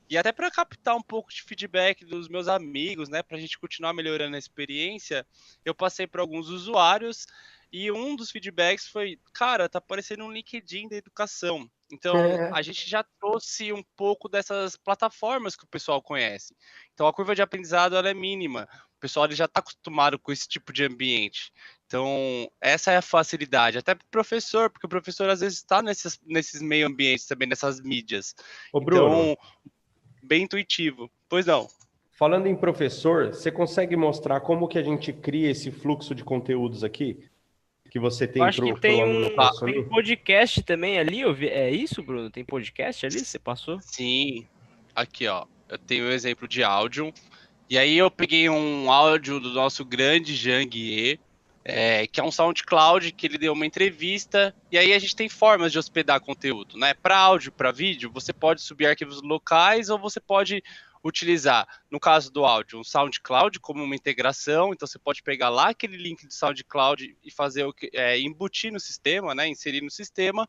e até para captar um pouco de feedback dos meus amigos, né, para a gente continuar melhorando a experiência, eu passei para alguns usuários e um dos feedbacks foi, cara, tá parecendo um LinkedIn da educação. Então, a gente já trouxe um pouco dessas plataformas que o pessoal conhece. Então, a curva de aprendizado ela é mínima. O pessoal ele já está acostumado com esse tipo de ambiente. Então, essa é a facilidade, até para o professor, porque o professor às vezes está nesses meio ambientes também, nessas mídias. Ô, Bruno, Então, bem intuitivo. Pois não. falando em professor, você consegue mostrar como que a gente cria esse fluxo de conteúdos aqui que você Eu tem acho para que o aluno tem consumir? podcast também ali. É isso, Bruno? Tem podcast ali? Você passou? Sim. Aqui, ó. Eu tenho um exemplo de áudio. E aí eu peguei um áudio do nosso grande Jean Guier, que é um SoundCloud, que ele deu uma entrevista. E aí a gente tem formas de hospedar conteúdo, né? Para áudio, para vídeo, você pode subir arquivos locais ou você pode utilizar, no caso do áudio, um SoundCloud como uma integração. Então você pode pegar lá aquele link do SoundCloud e fazer embutir no sistema, né? Inserir no sistema,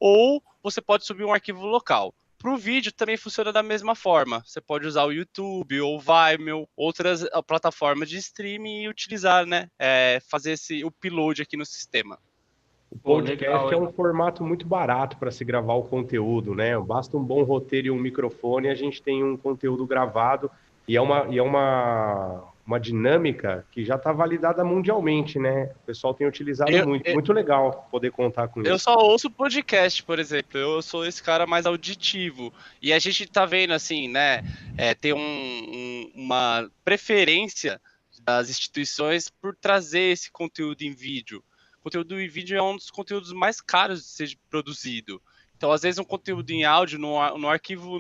ou você pode subir um arquivo local. Para o vídeo também funciona da mesma forma. Você pode usar o YouTube ou o Vimeo, outras plataformas de streaming e utilizar, né? Fazer esse upload aqui no sistema. O Pô, podcast legal, é hein? um formato muito barato para se gravar o conteúdo, né? Basta um bom roteiro e um microfone, a gente tem um conteúdo gravado e é uma dinâmica que já está validada mundialmente, né? O pessoal tem utilizado Eu, muito. Muito legal poder contar com eu isso. só ouço podcast, por exemplo. Eu sou esse cara mais auditivo. E a gente tá vendo, assim, né? Tem uma preferência das instituições por trazer esse conteúdo em vídeo. O conteúdo em vídeo é um dos conteúdos mais caros de ser produzido. Então, às vezes, um conteúdo em áudio, no arquivo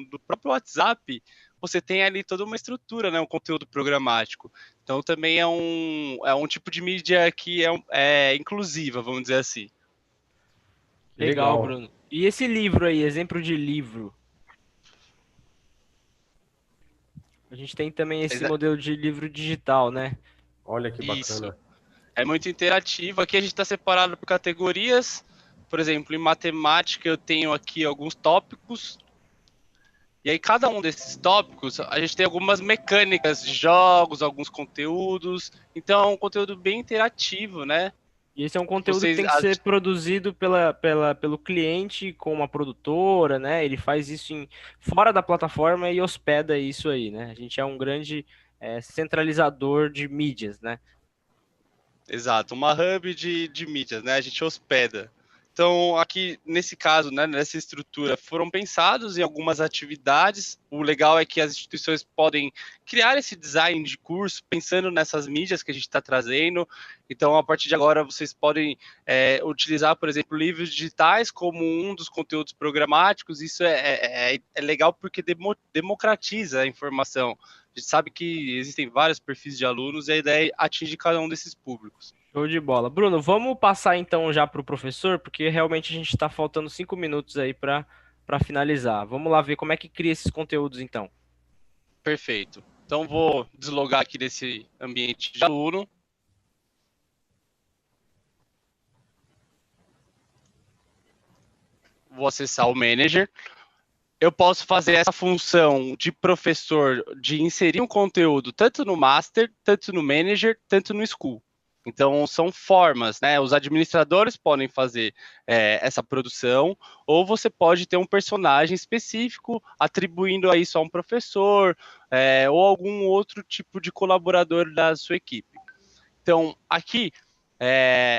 do próprio WhatsApp, você tem ali toda uma estrutura, né? Um conteúdo programático. Então, também é um tipo de mídia que é inclusiva, vamos dizer assim. Legal, Legal. Bruno. E esse livro aí, exemplo de livro? A gente tem também esse Exa- modelo de livro digital, né? Olha que Isso. bacana. É muito interativo. Aqui a gente está separado por categorias. Por exemplo, em matemática eu tenho aqui alguns tópicos. E aí, cada um desses tópicos, a gente tem algumas mecânicas de jogos, alguns conteúdos. Então, é um conteúdo bem interativo, né? E esse é um conteúdo que Vocês, tem que ser produzido pelo cliente com uma produtora, né? Ele faz isso fora da plataforma e hospeda isso aí, né? A gente é um grande centralizador de mídias, né? Exato, uma hub de mídias, né? A gente hospeda. Então, aqui nesse caso, né, nessa estrutura, foram pensados em algumas atividades. O legal é que as instituições podem criar esse design de curso pensando nessas mídias que a gente está trazendo. Então, a partir de agora, vocês podem utilizar, por exemplo, livros digitais como um dos conteúdos programáticos. Isso é legal porque democratiza a informação. A gente sabe que existem vários perfis de alunos e a ideia é atingir cada um desses públicos. Show de bola. Bruno, vamos passar então já para o professor, porque realmente a gente está faltando 5 minutos aí para finalizar. Vamos lá ver como é que cria esses conteúdos então. Perfeito. Então vou deslogar aqui desse ambiente de aluno. Vou acessar o Manager. Eu posso fazer essa função de professor de inserir um conteúdo tanto no Master, tanto no Manager, tanto no School. Então, são formas, né? Os administradores podem fazer essa produção, ou você pode ter um personagem específico atribuindo a isso a um professor, ou algum outro tipo de colaborador da sua equipe. Então, aqui,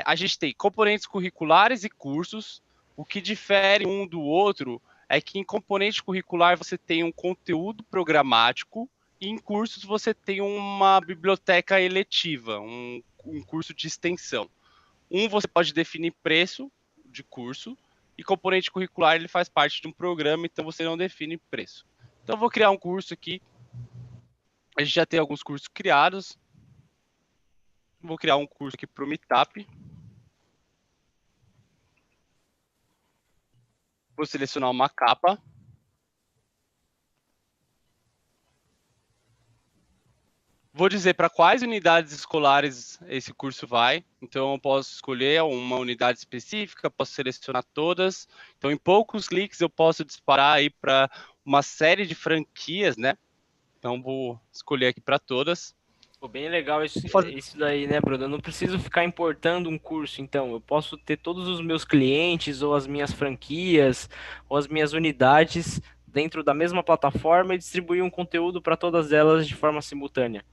a gente tem componentes curriculares e cursos. O que difere um do outro é que em componente curricular você tem um conteúdo programático e em cursos você tem uma biblioteca eletiva, um curso de extensão. Você pode definir preço de curso e componente curricular ele faz parte de um programa, então você não define preço. Então eu vou criar um curso aqui. A gente já tem alguns cursos criados. Vou criar um curso aqui para o Meetup. Vou selecionar uma capa. Vou dizer para quais unidades escolares esse curso vai. Então, eu posso escolher uma unidade específica, posso selecionar todas. Então, em poucos cliques, eu posso disparar aí para uma série de franquias, né? Então, vou escolher aqui para todas. Pô, bem legal isso daí, né, Bruno? Eu não preciso ficar importando um curso, então. Eu posso ter todos os meus clientes, ou as minhas franquias, ou as minhas unidades dentro da mesma plataforma e distribuir um conteúdo para todas elas de forma simultânea.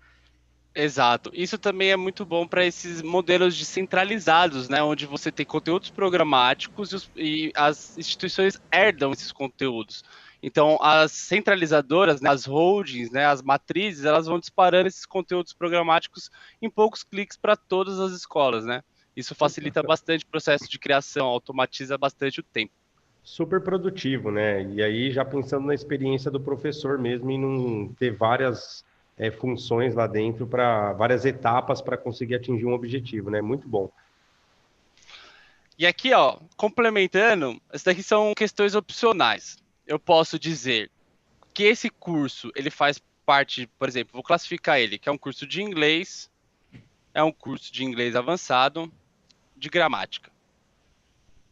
Exato. Isso também é muito bom para esses modelos descentralizados, né? Onde você tem conteúdos programáticos e as instituições herdam esses conteúdos. Então, as centralizadoras, né, as holdings, né, as matrizes, elas vão disparando esses conteúdos programáticos em poucos cliques para todas as escolas, né? Isso facilita bastante o processo de criação, automatiza bastante o tempo. Super produtivo, né? E aí, já pensando na experiência do professor mesmo, em não ter várias funções lá dentro, para várias etapas para conseguir atingir um objetivo, né? Muito bom. E aqui, ó, complementando, essas daqui são questões opcionais. Eu posso dizer que esse curso, ele faz parte, por exemplo, vou classificar ele, que é um curso de inglês, é um curso de inglês avançado, de gramática.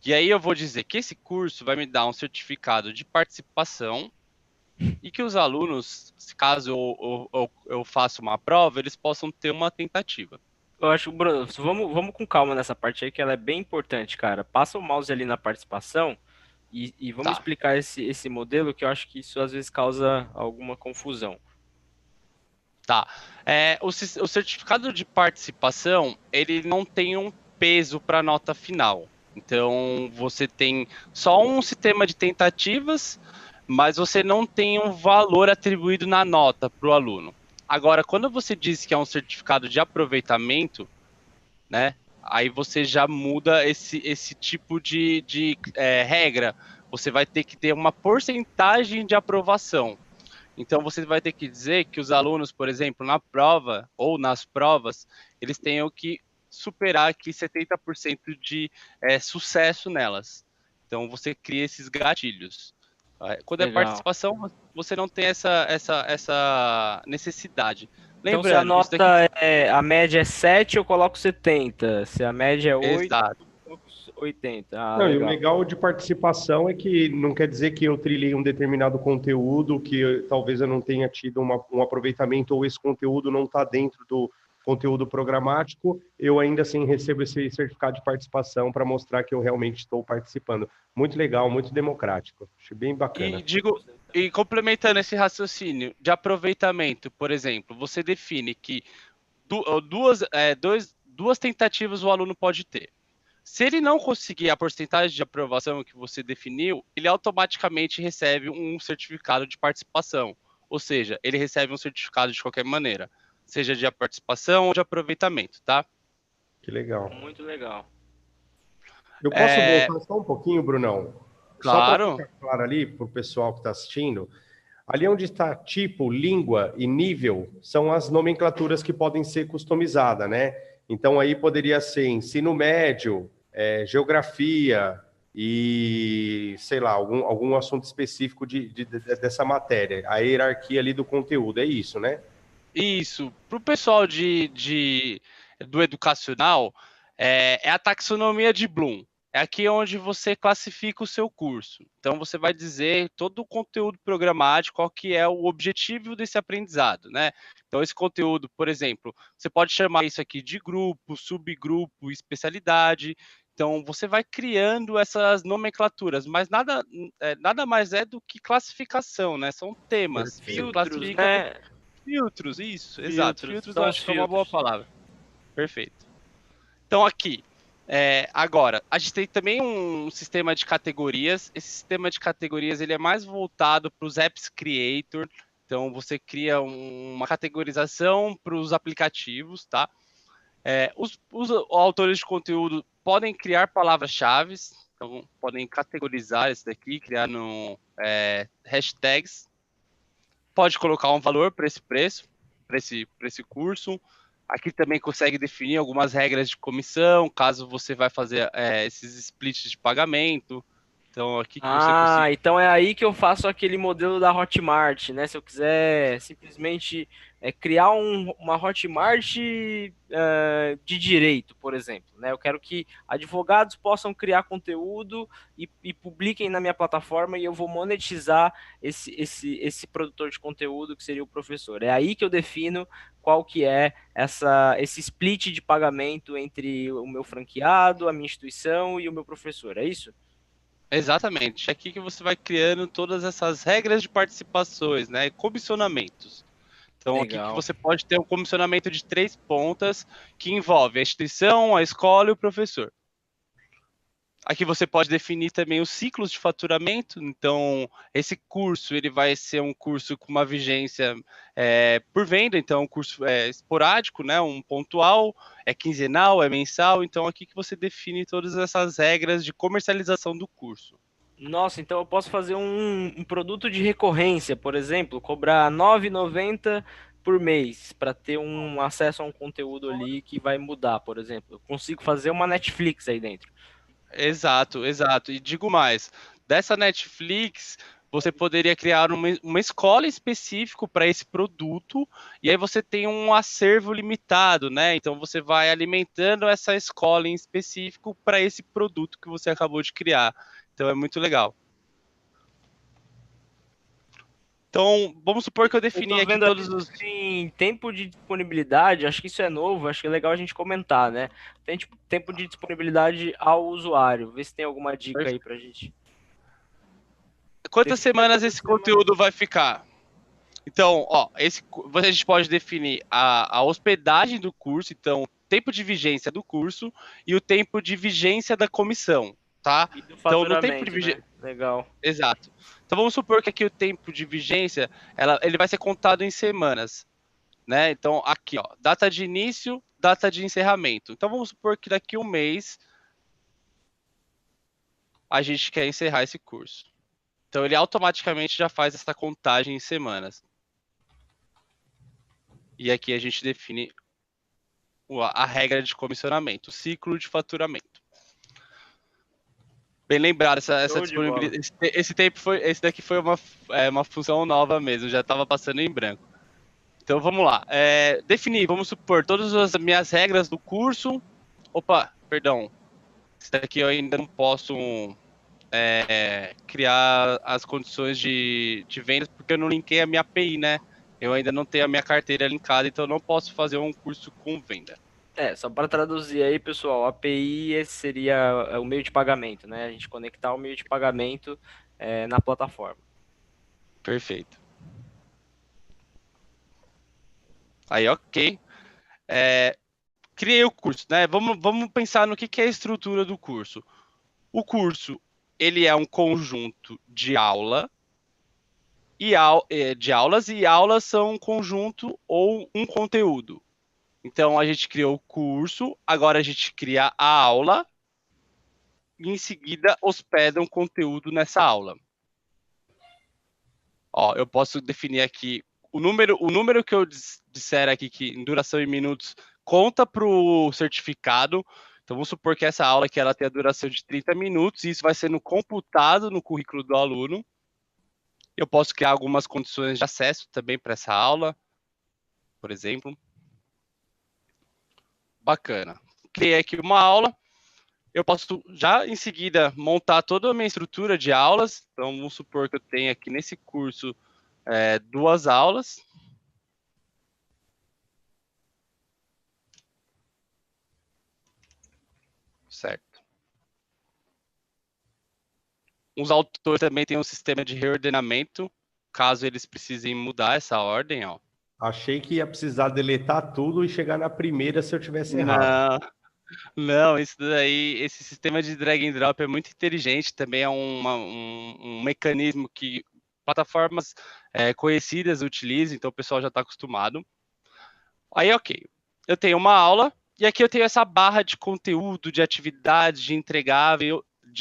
E aí eu vou dizer que esse curso vai me dar um certificado de participação e que os alunos, caso eu faça uma prova, eles possam ter uma tentativa. Eu acho, Bruno, vamos com calma nessa parte aí, que ela é bem importante, cara. Passa o mouse ali na participação e vamos Tá. explicar esse modelo, que eu acho que isso às vezes causa alguma confusão. Tá. O certificado de participação, ele não tem um peso para a nota final. Então, você tem só um sistema de tentativas, mas você não tem um valor atribuído na nota para o aluno. Agora, quando você diz que é um certificado de aproveitamento, né, aí você já muda esse tipo de regra. Você vai ter que ter uma porcentagem de aprovação. Então, você vai ter que dizer que os alunos, por exemplo, na prova ou nas provas, eles tenham que superar aqui 70% de sucesso nelas. Então, você cria esses gatilhos. Quando é Legal. participação, você não tem essa necessidade. Então, se a Lembrando, isso daqui... nota a média é 7, eu coloco 70. Se a média é 8, Exato. eu coloco 80. Ah, Não, e o legal. legal de participação é que não quer dizer que eu trilhei um determinado conteúdo, talvez eu não tenha tido um aproveitamento, ou esse conteúdo não está dentro do conteúdo programático, eu ainda assim recebo esse certificado de participação para mostrar que eu realmente estou participando. Muito legal, muito democrático. Acho bem bacana. E complementando esse raciocínio de aproveitamento, por exemplo, você define que duas tentativas o aluno pode ter. Se ele não conseguir a porcentagem de aprovação que você definiu, ele automaticamente recebe um certificado de participação. Ou seja, ele recebe um certificado de qualquer maneira, seja de participação ou de aproveitamento, tá? Que legal. Muito legal. Eu posso voltar só um pouquinho, Brunão? Claro. Só para ficar claro ali, para o pessoal que está assistindo, ali onde está tipo, língua e nível, são as nomenclaturas que podem ser customizadas, né? Então, aí poderia ser ensino médio, geografia e, sei lá, algum assunto específico dessa matéria. A hierarquia ali do conteúdo, é isso, né? Isso. Para o pessoal do educacional, é a taxonomia de Bloom. é aqui onde você classifica o seu curso. Então, você vai dizer todo o conteúdo programático, qual que é o objetivo desse aprendizado, né? Então, esse conteúdo, por exemplo, você pode chamar isso aqui de grupo, subgrupo, especialidade. Então, você vai criando essas nomenclaturas, mas nada mais é do que classificação, né? São temas. Você Filtros, classifica né? filtros, isso, exato. Filtros, Filtros eu são os acho que é uma boa filtros. palavra. Perfeito. Então, aqui, agora, a gente tem também um sistema de categorias. Esse sistema de categorias ele é mais voltado para os apps creator. Então, você cria uma categorização para os aplicativos, tá? Os autores de conteúdo podem criar palavras-chave, então podem categorizar esse daqui, criar hashtags. Pode colocar um valor para esse preço, para esse curso. Aqui também consegue definir algumas regras de comissão, caso você vai fazer esses splits de pagamento. Então, aqui que você consegue. Então é aí que eu faço aquele modelo da Hotmart, né? Se eu quiser simplesmente criar uma Hotmart de direito, por exemplo, né? Eu quero que advogados possam criar conteúdo e publiquem na minha plataforma e eu vou monetizar esse produtor de conteúdo que seria o professor. É aí que eu defino qual que é esse split de pagamento entre o meu franqueado, a minha instituição e o meu professor. É isso? Exatamente. Aqui que você vai criando todas essas regras de participações, né? Comissionamentos. Então, aqui que Legal. você pode ter um comissionamento de 3 pontas, que envolve a instituição, a escola e o professor. Aqui você pode definir também os ciclos de faturamento. Então, esse curso ele vai ser um curso com uma vigência por venda, então um curso esporádico, né? Um pontual, é quinzenal, é mensal. Então, aqui que você define todas essas regras de comercialização do curso. Nossa, então eu posso fazer um produto de recorrência, por exemplo, cobrar R$ 9,90 por mês para ter um acesso a um conteúdo ali que vai mudar, por exemplo. Eu consigo fazer uma Netflix aí dentro. Exato, exato. E digo mais, dessa Netflix, você poderia criar uma escola específica para esse produto, e aí você tem um acervo limitado, né? Então você vai alimentando essa escola em específico para esse produto que você acabou de criar. Então é muito legal. Então, vamos supor que eu Eu defini tô aqui vendo todos os. em tempo de disponibilidade, acho que isso é novo, acho que é legal a gente comentar, né? Tem tipo, tempo de disponibilidade ao usuário. Vê se tem alguma dica aí pra gente. Quantas Defina semanas quantas esse semanas. conteúdo vai ficar? Então, a gente pode definir a hospedagem do curso, então, tempo de vigência do curso e o tempo de vigência da comissão, tá? E do Então, no tempo de faturamento, né? vigência. Legal. Exato. Então, vamos supor que aqui o tempo de vigência ele vai ser contado em semanas, né? Então, aqui, ó, data de início, data de encerramento. Então, vamos supor que daqui a um mês a gente quer encerrar esse curso. Então, ele automaticamente já faz essa contagem em semanas. E aqui a gente define a regra de comissionamento, o ciclo de faturamento. Bem lembrado, essa disponibilidade. Esse daqui foi uma função nova mesmo, já estava passando em branco. Então vamos lá. Definir, vamos supor, todas as minhas regras do curso. Opa, perdão. Esse daqui eu ainda não posso criar as condições de vendas, porque eu não linkei a minha API, né? Eu ainda não tenho a minha carteira linkada, então eu não posso fazer um curso com venda. Só para traduzir aí, pessoal, a API esse seria o meio de pagamento, né? A gente conectar o meio de pagamento na plataforma. Perfeito. Aí, ok. Criei o curso, né? Vamos pensar no que é a estrutura do curso. O curso, ele é um conjunto de de aulas, e aulas são um conjunto ou um conteúdo. Então, a gente criou o curso, agora a gente cria a aula, e em seguida hospeda um conteúdo nessa aula. Ó, eu posso definir aqui o número que eu disser aqui, que em duração em minutos, conta para o certificado. Então, vamos supor que essa aula aqui ela tem a duração de 30 minutos, e isso vai sendo computado no currículo do aluno. Eu posso criar algumas condições de acesso também para essa aula, por exemplo. Bacana. Criei aqui uma aula. eu posso já em seguida montar toda a minha estrutura de aulas. Então, vamos supor que eu tenho aqui nesse curso 2 aulas. Certo. Os autores também têm um sistema de reordenamento, caso eles precisem mudar essa ordem, ó. Achei que ia precisar deletar tudo e chegar na primeira se eu tivesse errado. Não, isso daí, esse sistema de drag and drop é muito inteligente, também é um mecanismo que plataformas conhecidas utilizam, então o pessoal já está acostumado. Aí, ok, eu tenho uma aula, e aqui eu tenho essa barra de conteúdo, de atividades, de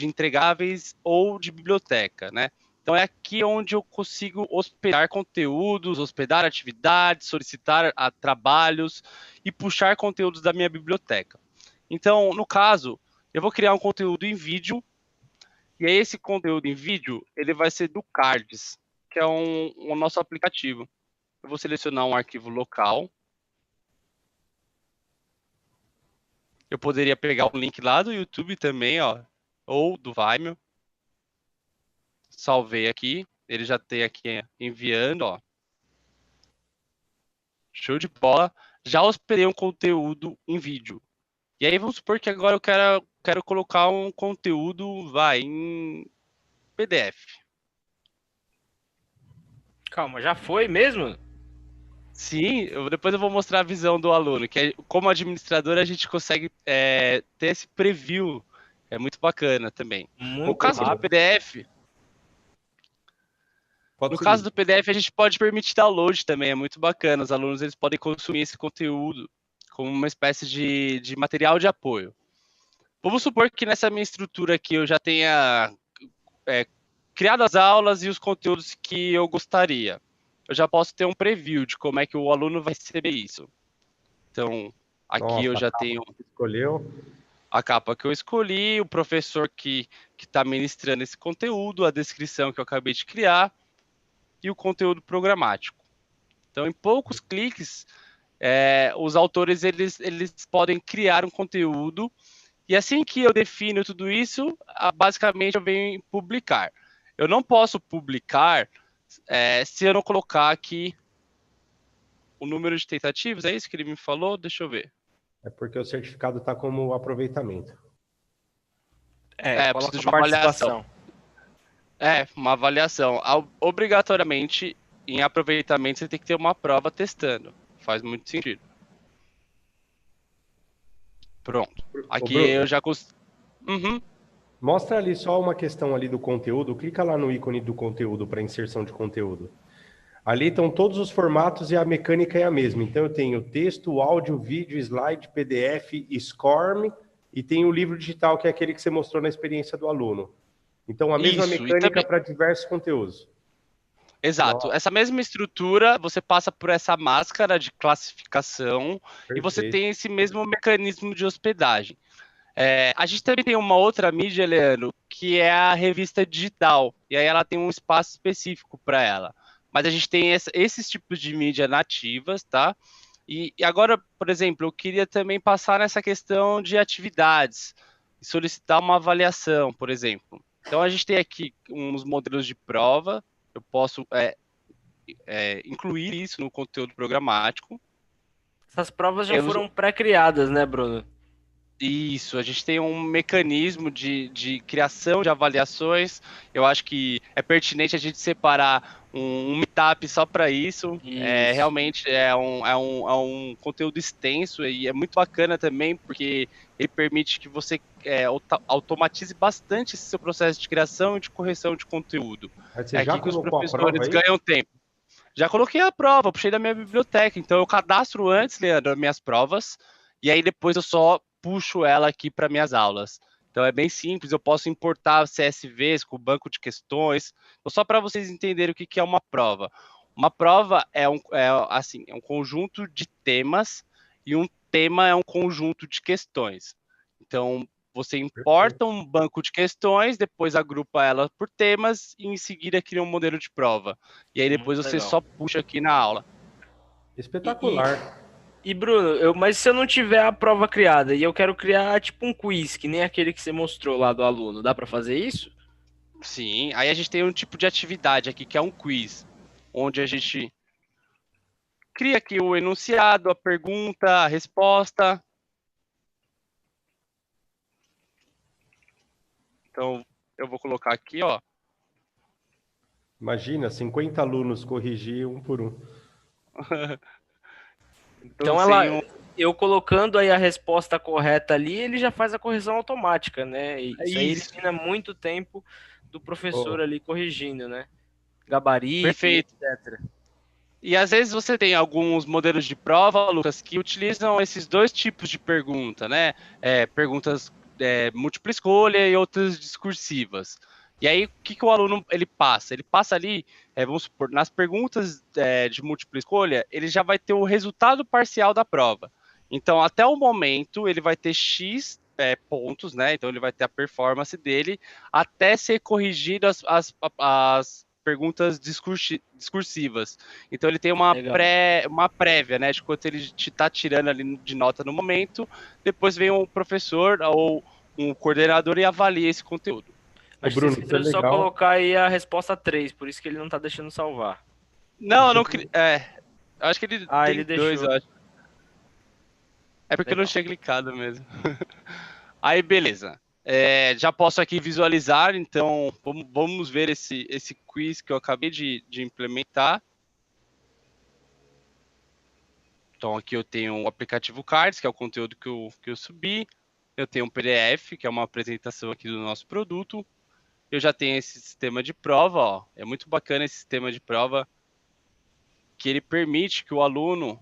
entregáveis ou de biblioteca, né? Então é aqui onde eu consigo hospedar conteúdos, hospedar atividades, solicitar trabalhos e puxar conteúdos da minha biblioteca. Então, no caso, eu vou criar um conteúdo em vídeo, e aí esse conteúdo em vídeo, ele vai ser do Cards, que é o nosso aplicativo. Eu vou selecionar um arquivo local. Eu poderia pegar o link lá do YouTube também, ó, ou do Vimeo. Salvei aqui, ele já tem aqui enviando, ó. Show de bola. Já hospedei um conteúdo em vídeo. E aí vamos supor que agora eu quero colocar um conteúdo, em PDF. Calma, já foi mesmo? Sim, depois eu vou mostrar a visão do aluno, que como administrador a gente consegue ter esse preview. É muito bacana também. No caso do PDF, a gente pode permitir download também, é muito bacana. Os alunos eles podem consumir esse conteúdo como uma espécie de material de apoio. Vamos supor que nessa minha estrutura aqui eu já tenha criado as aulas e os conteúdos que eu gostaria. Eu já posso ter um preview de como é que o aluno vai receber isso. Então, aqui eu já tenho a capa que eu escolhi, o professor que está ministrando esse conteúdo, a descrição que eu acabei de criar e o conteúdo programático. Então, em poucos cliques, os autores eles podem criar um conteúdo e assim que eu defino tudo isso, basicamente eu venho publicar. Eu não posso publicar se eu não colocar aqui o número de tentativas. É isso que ele me falou? Deixa eu ver. É porque o certificado está como aproveitamento. Preciso de uma avaliação. Uma avaliação. Obrigatoriamente, em aproveitamento, você tem que ter uma prova testando. Faz muito sentido. Pronto. Aqui eu já... Mostra ali só uma questão ali do conteúdo. Clica lá no ícone do conteúdo para inserção de conteúdo. Ali estão todos os formatos e a mecânica é a mesma. Então eu tenho texto, áudio, vídeo, slide, PDF, SCORM e tem o livro digital, que é aquele que você mostrou na experiência do aluno. Então a mesma mecânica para diversos conteúdos. Exato. Essa mesma estrutura, você passa por essa máscara de classificação. Perfeito. E você tem esse mesmo mecanismo de hospedagem. A gente também tem uma outra mídia, Leandro, que é a revista digital. E aí ela tem um espaço específico para ela. Mas a gente tem esses tipos de mídia nativas, tá? E agora, por exemplo, eu queria também passar nessa questão de atividades. E solicitar uma avaliação, por exemplo. Então a gente tem aqui uns modelos de prova. Eu posso incluir isso no conteúdo programático. Essas provas já foram pré-criadas, né, Bruno? Isso, a gente tem um mecanismo de criação de avaliações. Eu acho que é pertinente a gente separar um meetup só para isso. Realmente é um conteúdo extenso e é muito bacana também, porque ele permite que você automatize bastante esse seu processo de criação e de correção de conteúdo. Você já que os colocou professores ganham tempo. Já coloquei a prova, puxei da minha biblioteca. Então eu cadastro antes, Leandro, as minhas provas, e aí depois eu só puxo ela aqui para minhas aulas. Então é bem simples, eu posso importar CSVs com banco de questões. Então, só para vocês entenderem o que é uma prova. Uma prova é um conjunto de temas e um tema é um conjunto de questões. Então você importa um banco de questões, depois agrupa ela por temas e em seguida cria um modelo de prova. E aí depois você só puxa aqui na aula. Espetacular. E Bruno, mas se eu não tiver a prova criada e eu quero criar tipo um quiz, que nem aquele que você mostrou lá do aluno, dá para fazer isso? Sim, aí a gente tem um tipo de atividade aqui que é um quiz, onde a gente cria aqui o enunciado, a pergunta, a resposta. Então, eu vou colocar aqui, ó. Imagina, 50 alunos corrigir um por um. Então eu colocando aí a resposta correta ali, ele já faz a correção automática, né? E isso aí Isso, elimina muito tempo do professor Oh, ali corrigindo, né? Gabarito e perfeito. etc. E às vezes você tem alguns modelos de prova, Lucas, que utilizam esses dois tipos de pergunta, né? Perguntas múltipla escolha e outras discursivas. E aí, o que, que o aluno ele passa? Ele passa ali, vamos supor, nas perguntas de múltipla escolha, ele já vai ter o resultado parcial da prova. Então, até o momento, ele vai ter X pontos, né? Então, ele vai ter a performance dele até ser corrigido as perguntas discursivas. Então ele tem Legal. uma prévia, né, de quanto ele está tirando ali de nota no momento. Depois vem um professor ou um coordenador e avalia esse conteúdo. ô Acho que você Bruno, isso é esqueceu de só legal. colocar aí a resposta 3, por isso que ele não tá deixando salvar. Não, eu Isso não. é... Acho que ele Ah, ele tem dois, deixou. eu acho. É porque eu não Legal. tinha clicado mesmo. Aí, beleza. Já posso aqui visualizar, então vamos ver esse quiz que eu acabei de implementar. Então, aqui eu tenho o aplicativo Cards, que é o conteúdo que eu subi. Eu tenho um PDF, que é uma apresentação aqui do nosso produto. Eu já tenho esse sistema de prova, ó. É muito bacana esse sistema de prova, que ele permite que o aluno,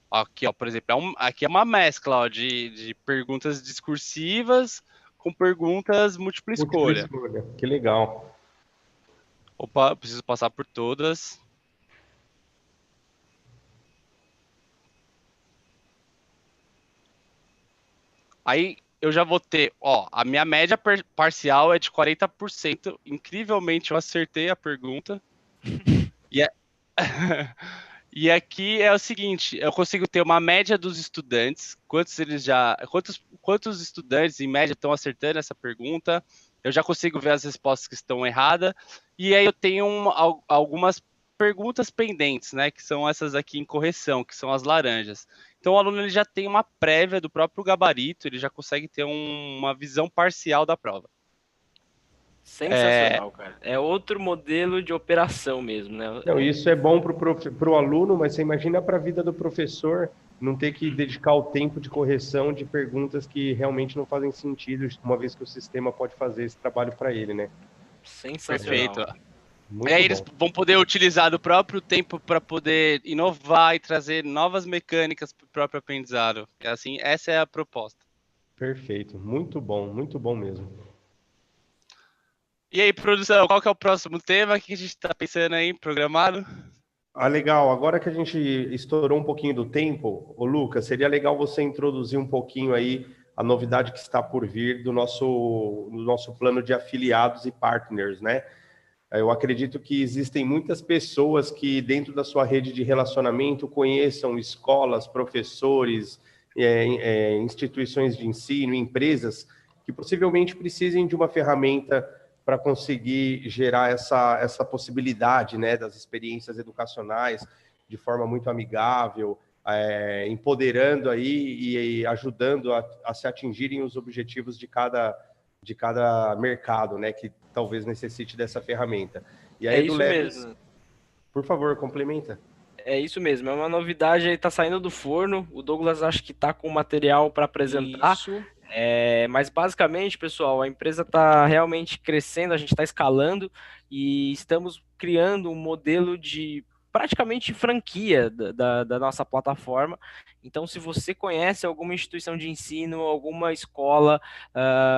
aqui, ó, por exemplo, aqui é uma mescla, ó, de perguntas discursivas com perguntas múltipla Múltipla escolha. escolha, que legal. Opa, eu preciso passar por todas. Aí eu já vou ter, ó, a minha média parcial é de 40%. Incrivelmente eu acertei a pergunta. E, é... e aqui é o seguinte, eu consigo ter uma média dos estudantes, quantos estudantes em média estão acertando essa pergunta. Eu já consigo ver as respostas que estão erradas. E aí eu tenho algumas perguntas pendentes, né, que são essas aqui em correção, que são as laranjas. Então o aluno ele já tem uma prévia do próprio gabarito, ele já consegue ter uma visão parcial da prova. Sensacional, cara. É outro modelo de operação mesmo, né? Não, isso é bom para o aluno, mas você imagina para a vida do professor não ter que dedicar o tempo de correção de perguntas que realmente não fazem sentido, uma vez que o sistema pode fazer esse trabalho para ele, né? Perfeito. Sensacional. E Muito aí eles bom. vão poder utilizar do próprio tempo para poder inovar e trazer novas mecânicas para o próprio aprendizado. Assim, essa é a proposta. Perfeito. Muito bom mesmo. E aí, produção, qual que é o próximo tema? O que a gente está pensando aí, programado? Ah, legal. Agora que a gente estourou um pouquinho do tempo, ô Lucas, seria legal você introduzir um pouquinho aí a novidade que está por vir do nosso plano de afiliados e partners, né? Eu acredito que existem muitas pessoas que, dentro da sua rede de relacionamento, conheçam escolas, professores, instituições de ensino, empresas, que possivelmente precisem de uma ferramenta para conseguir gerar essa possibilidade, né, das experiências educacionais de forma muito amigável, empoderando aí e ajudando a se atingirem os objetivos de cada mercado, né, que talvez necessite dessa ferramenta. E a É isso EduLabs, mesmo. por favor, complementa. É isso mesmo. É uma novidade aí, tá saindo do forno. O Douglas acho que tá com material para apresentar. Isso. Mas basicamente, pessoal, a empresa está realmente crescendo, a gente está escalando e estamos criando um modelo de praticamente franquia da nossa plataforma. Então, se você conhece alguma instituição de ensino, alguma escola,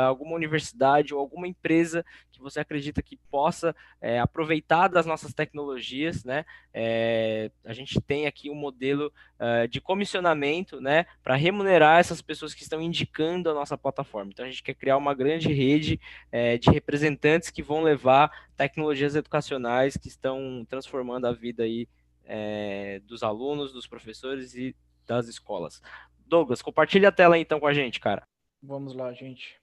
alguma universidade ou alguma empresa que você acredita que possa aproveitar das nossas tecnologias, né? A gente tem aqui um modelo de comissionamento, né, para remunerar essas pessoas que estão indicando a nossa plataforma. Então a gente quer criar uma grande rede de representantes que vão levar tecnologias educacionais que estão transformando a vida aí dos alunos, dos professores e das escolas. Douglas, compartilha a tela aí, então com a gente, cara. Vamos lá, gente.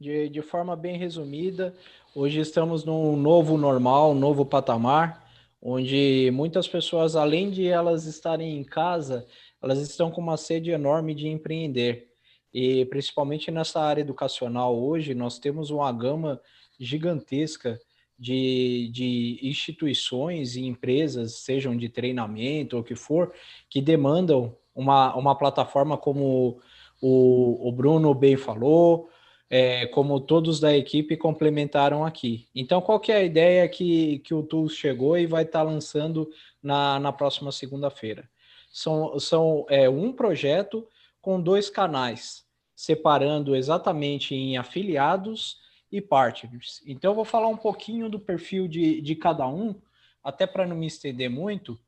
De forma bem resumida, hoje estamos num novo normal, um novo patamar, onde muitas pessoas, além de elas estarem em casa, elas estão com uma sede enorme de empreender. E principalmente nessa área educacional hoje, nós temos uma gama gigantesca de instituições e empresas, sejam de treinamento ou o que for, que demandam uma plataforma como o Bruno bem falou, como todos da equipe complementaram aqui. Então, qual que é a ideia que o Tools chegou e vai estar lançando na próxima segunda-feira? São um projeto com 2 canais, separando exatamente em afiliados e partners. Então, eu vou falar um pouquinho do perfil de cada um, até para não me estender muito,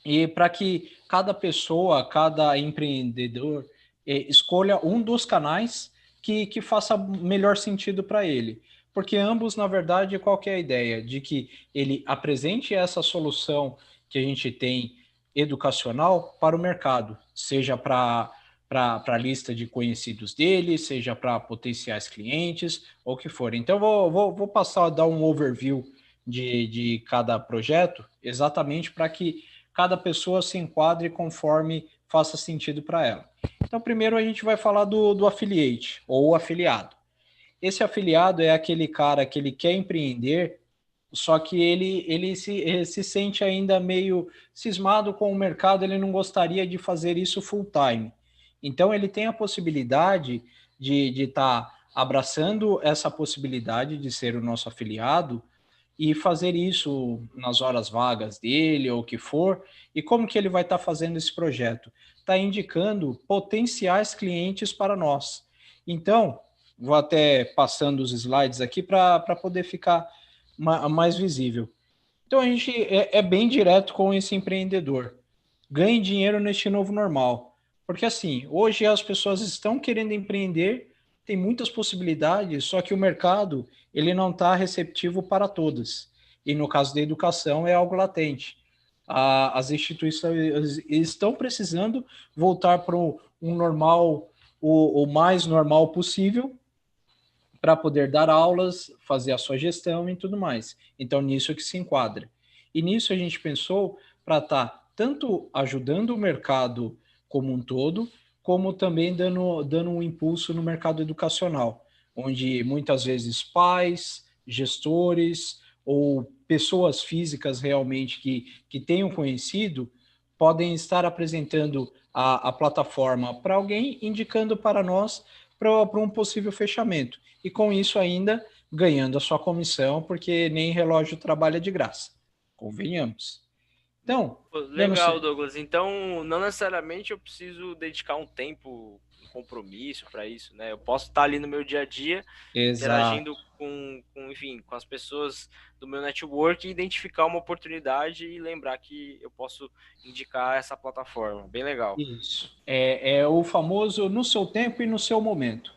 e para que cada pessoa, cada empreendedor escolha um dos canais que faça melhor sentido para ele. Porque ambos, na verdade, qual que é a ideia? De que ele apresente essa solução que a gente tem educacional para o mercado, seja para a lista de conhecidos dele, seja para potenciais clientes, ou o que for. Então, vou passar a dar um overview de cada projeto, exatamente para que cada pessoa se enquadre conforme faça sentido para ela. Então, primeiro a gente vai falar do affiliate, ou afiliado. Esse afiliado é aquele cara que ele quer empreender, só que ele se sente ainda meio cismado com o mercado, ele não gostaria de fazer isso full time. Então, ele tem a possibilidade de estar abraçando essa possibilidade de ser o nosso afiliado e fazer isso nas horas vagas dele ou o que for. E como que ele vai estar fazendo esse projeto? Está indicando potenciais clientes para nós. Então, vou até passando os slides aqui para poder ficar mais visível. Então, a gente é bem direto com esse empreendedor. Ganhe dinheiro neste novo normal. Porque, assim, hoje as pessoas estão querendo empreender, tem muitas possibilidades, só que o mercado ele não está receptivo para todas. E no caso da educação é algo latente. As instituições estão precisando voltar para um normal, o mais normal possível, para poder dar aulas, fazer a sua gestão e tudo mais. Então, nisso que se enquadra. E nisso a gente pensou para estar tanto ajudando o mercado como um todo, como também dando um impulso no mercado educacional, onde muitas vezes pais, gestores ou pessoas físicas realmente que tenham conhecido podem estar apresentando a plataforma para alguém, indicando para nós para um possível fechamento. E com isso ainda ganhando a sua comissão, porque nem relógio trabalha de graça. Convenhamos. Então, legal, Douglas. Então, não necessariamente eu preciso dedicar um tempo, um compromisso para isso, né? Eu posso estar ali no meu dia a dia, interagindo enfim, com as pessoas do meu network, identificar uma oportunidade e lembrar que eu posso indicar essa plataforma. Bem legal. Isso. É o famoso no seu tempo e no seu momento.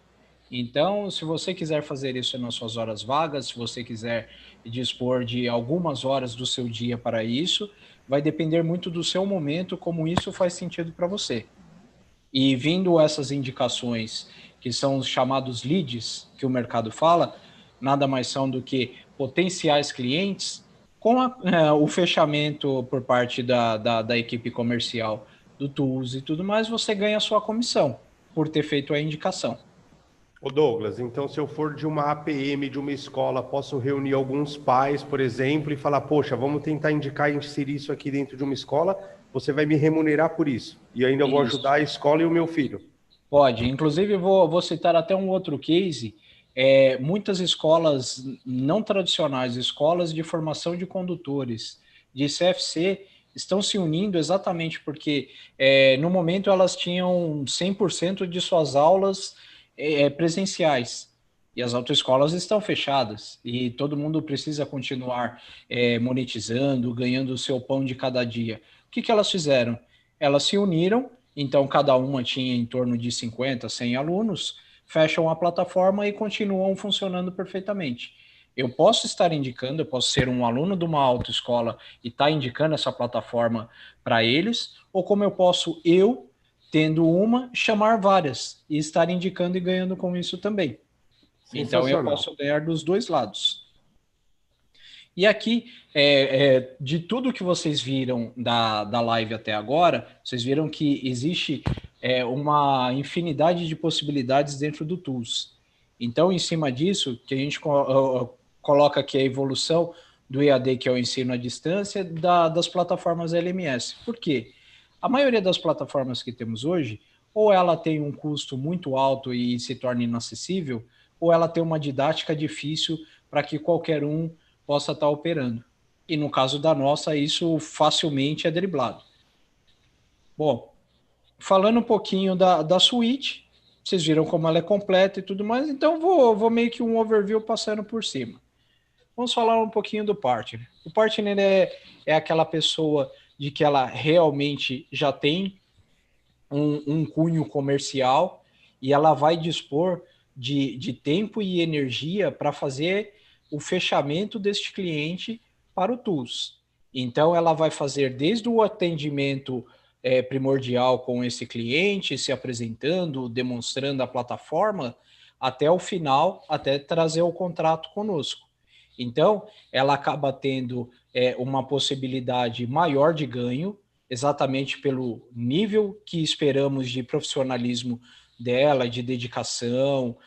Então, se você quiser fazer isso nas suas horas vagas, se você quiser dispor de algumas horas do seu dia para isso, vai depender muito do seu momento, como isso faz sentido para você. E vindo essas indicações, que são os chamados leads, que o mercado fala, nada mais são do que potenciais clientes, com o fechamento por parte da equipe comercial do Tools e tudo mais, você ganha a sua comissão por ter feito a indicação. Ô Douglas, então se eu for de uma APM de uma escola, posso reunir alguns pais, por exemplo, e falar, poxa, vamos tentar indicar e inserir isso aqui dentro de uma escola, você vai me remunerar por isso. E ainda eu vou ajudar a escola e o meu filho. Pode. Inclusive, vou citar até um outro case. Muitas escolas não tradicionais, escolas de formação de condutores, de CFC, estão se unindo exatamente porque, no momento, elas tinham 100% de suas aulas presenciais. E as autoescolas estão fechadas. E todo mundo precisa continuar monetizando, ganhando o seu pão de cada dia. O que elas fizeram? Elas se uniram, então cada uma tinha em torno de 50, 100 alunos, fecham a plataforma e continuam funcionando perfeitamente. Eu posso estar indicando, eu posso ser um aluno de uma autoescola e estar indicando essa plataforma para eles, ou como eu posso, tendo uma, chamar várias e estar indicando e ganhando com isso também. Então, eu Sensacional. posso ganhar dos dois lados. E aqui, de tudo que vocês viram da live até agora, vocês viram que existe uma infinidade de possibilidades dentro do Tools. Então, em cima disso, que a gente coloca aqui a evolução do EAD, que é o ensino à distância, das plataformas LMS. Por quê? A maioria das plataformas que temos hoje, ou ela tem um custo muito alto e se torna inacessível, ou ela tem uma didática difícil para que qualquer um possa estar operando. E no caso da nossa, isso facilmente é driblado. Bom, falando um pouquinho da suíte, vocês viram como ela é completa e tudo mais, então vou meio que um overview passando por cima. Vamos falar um pouquinho do partner. O partner é aquela pessoa de que ela realmente já tem um cunho comercial e ela vai dispor de tempo e energia para fazer o fechamento deste cliente para o TUS. Então, ela vai fazer desde o atendimento primordial com esse cliente, se apresentando, demonstrando a plataforma, até o final, até trazer o contrato conosco. Então, ela acaba tendo uma possibilidade maior de ganho, exatamente pelo nível que esperamos de profissionalismo dela, de dedicação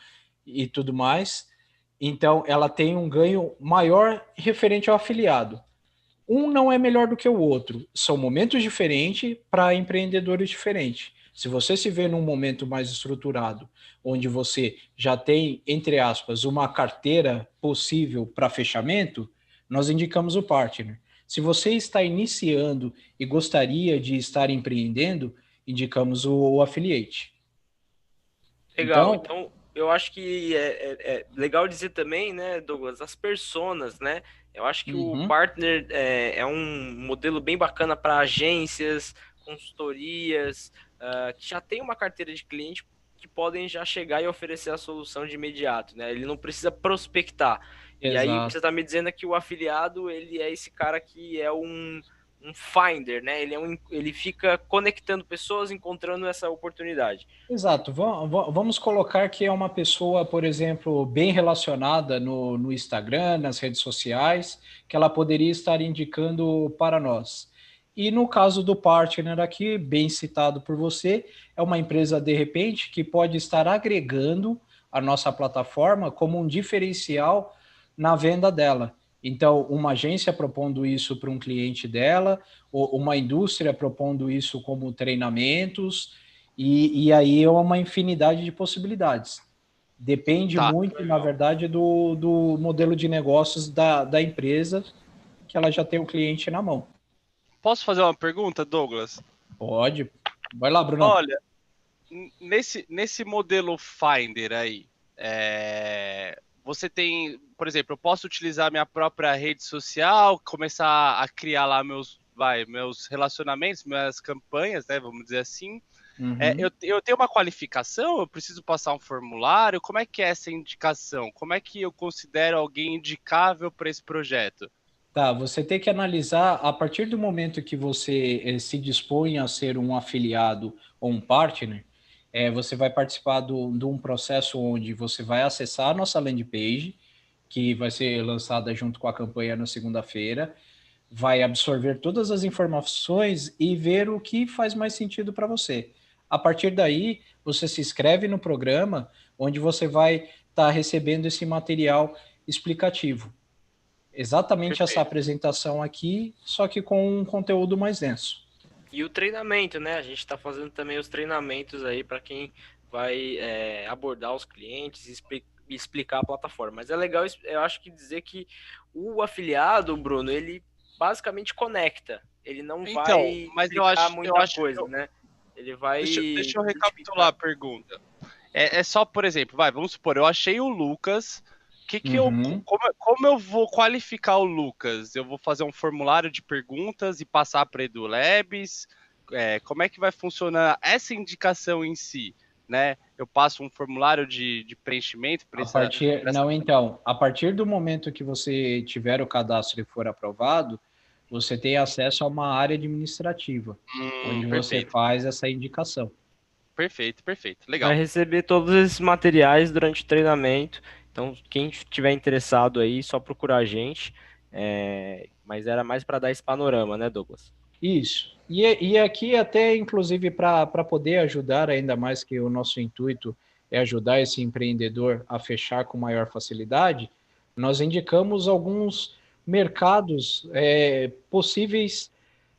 e tudo mais. Então, ela tem um ganho maior referente ao afiliado. Um não é melhor do que o outro, são momentos diferentes para empreendedores diferentes. Se você se vê num momento mais estruturado, onde você já tem, entre aspas, uma carteira possível para fechamento, nós indicamos o partner. Se você está iniciando e gostaria de estar empreendendo, indicamos o affiliate. Legal, então eu acho que é legal dizer também, né, Douglas, as personas, né? Eu acho que o partner é um modelo bem bacana para agências, consultorias, que já tem uma carteira de cliente que podem já chegar e oferecer a solução de imediato, né? Ele não precisa prospectar. E aí Exato. você está me dizendo que o afiliado, ele é esse cara que é um finder, né? Ele fica conectando pessoas, encontrando essa oportunidade. Exato. Vamos colocar que é uma pessoa, por exemplo, bem relacionada no Instagram, nas redes sociais, que ela poderia estar indicando para nós. E no caso do partner aqui, bem citado por você, é uma empresa, de repente, que pode estar agregando a nossa plataforma como um diferencial na venda dela. Então, uma agência propondo isso para um cliente dela, ou uma indústria propondo isso como treinamentos, e aí é uma infinidade de possibilidades. Depende muito, na verdade, do modelo de negócios da empresa, que ela já tem o cliente na mão. Posso fazer uma pergunta, Douglas? Pode. Vai lá, Bruno. Olha, nesse modelo Finder aí, você tem, por exemplo, eu posso utilizar minha própria rede social, começar a criar lá meus relacionamentos, minhas campanhas, né? Vamos dizer assim. Eu tenho uma qualificação, eu preciso passar um formulário. Como é que é essa indicação? Como é que eu considero alguém indicável para esse projeto? Tá, você tem que analisar a partir do momento que você se dispõe a ser um afiliado ou um partner, você vai participar de um processo onde você vai acessar a nossa landing page, que vai ser lançada junto com a campanha na segunda-feira, vai absorver todas as informações e ver o que faz mais sentido para você. A partir daí, você se inscreve no programa, onde você vai estar recebendo esse material explicativo. Exatamente essa apresentação aqui, só que com um conteúdo mais denso. E o treinamento, né? A gente está fazendo também os treinamentos aí para quem vai abordar os clientes e explicar a plataforma. Mas é legal, eu acho que dizer que o afiliado, Bruno, ele basicamente conecta. Ele não vai mas explicar muita coisa, né? Ele vai... Deixa eu recapitular a pergunta. É só, por exemplo, vamos supor, eu achei o Lucas. Como eu vou qualificar o Lucas? Eu vou fazer um formulário de perguntas e passar para EduLabs? Como é que vai funcionar essa indicação em si? Né? Eu passo um formulário de preenchimento para A partir do momento que você tiver o cadastro e for aprovado, você tem acesso a uma área administrativa, onde você perfeito. faz essa indicação. Perfeito, legal. Vai receber todos esses materiais durante o treinamento. Então, quem estiver interessado aí, só procurar a gente. Mas era mais para dar esse panorama, né, Douglas? Isso. E aqui até, inclusive, para poder ajudar ainda mais, que o nosso intuito é ajudar esse empreendedor a fechar com maior facilidade, nós indicamos alguns mercados possíveis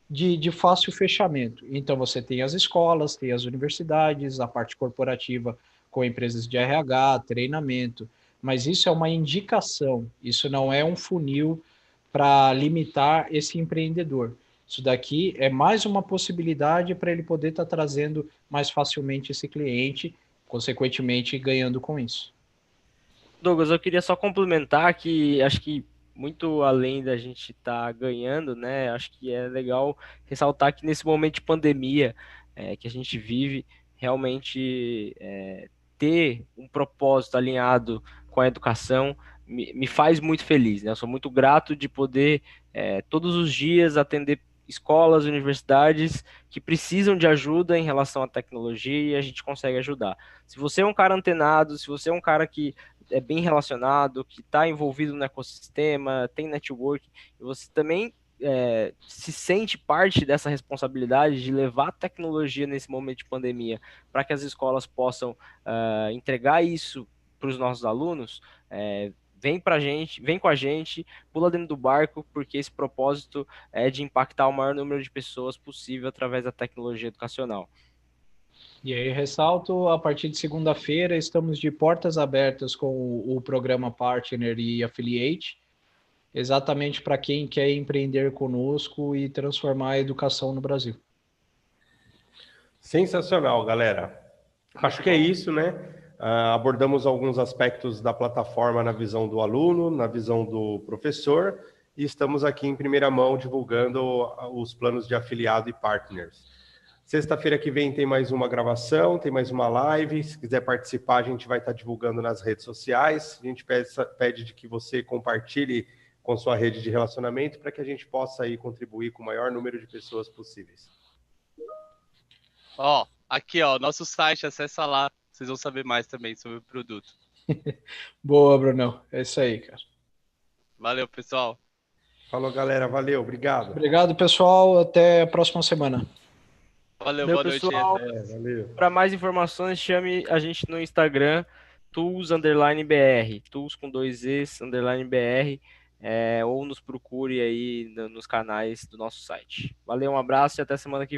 de fácil fechamento. Então, você tem as escolas, tem as universidades, a parte corporativa com empresas de RH, treinamento, mas isso é uma indicação, isso não é um funil para limitar esse empreendedor. Isso daqui é mais uma possibilidade para ele poder estar trazendo mais facilmente esse cliente, consequentemente ganhando com isso. Douglas, eu queria só complementar que acho que muito além da gente estar ganhando, né? Acho que é legal ressaltar que nesse momento de pandemia que a gente vive, realmente ter um propósito alinhado com a educação me faz muito feliz, né? Eu sou muito grato de poder todos os dias atender escolas, universidades que precisam de ajuda em relação à tecnologia e a gente consegue ajudar. Se você é um cara antenado, se você é um cara que é bem relacionado, que está envolvido no ecossistema, tem network, e você também se sente parte dessa responsabilidade de levar a tecnologia nesse momento de pandemia para que as escolas possam entregar isso para os nossos alunos, vem com a gente, pula dentro do barco, porque esse propósito é de impactar o maior número de pessoas possível através da tecnologia educacional. E aí, ressalto, a partir de segunda-feira, estamos de portas abertas com o programa Partner e Affiliate, exatamente para quem quer empreender conosco e transformar a educação no Brasil. Sensacional, galera. Acho que é isso, né? Abordamos alguns aspectos da plataforma na visão do aluno, na visão do professor, e estamos aqui em primeira mão divulgando os planos de afiliado e partners. Sexta-feira que vem tem mais uma gravação, tem mais uma live. Se quiser participar, a gente vai estar divulgando nas redes sociais. A gente pede de que você compartilhe com sua rede de relacionamento para que a gente possa aí contribuir com o maior número de pessoas possíveis. Aqui, nosso site, acessa lá. Vocês vão saber mais também sobre o produto. Boa, Brunão. É isso aí, cara. Valeu, pessoal. Falou, galera. Valeu. Obrigado. Obrigado, pessoal. Até a próxima semana. Valeu, boa pessoal. noite. Para mais informações, chame a gente no Instagram, tools_br, tools com 2 Es, _br, ou nos procure aí nos canais do nosso site. Valeu, um abraço e até semana que vem.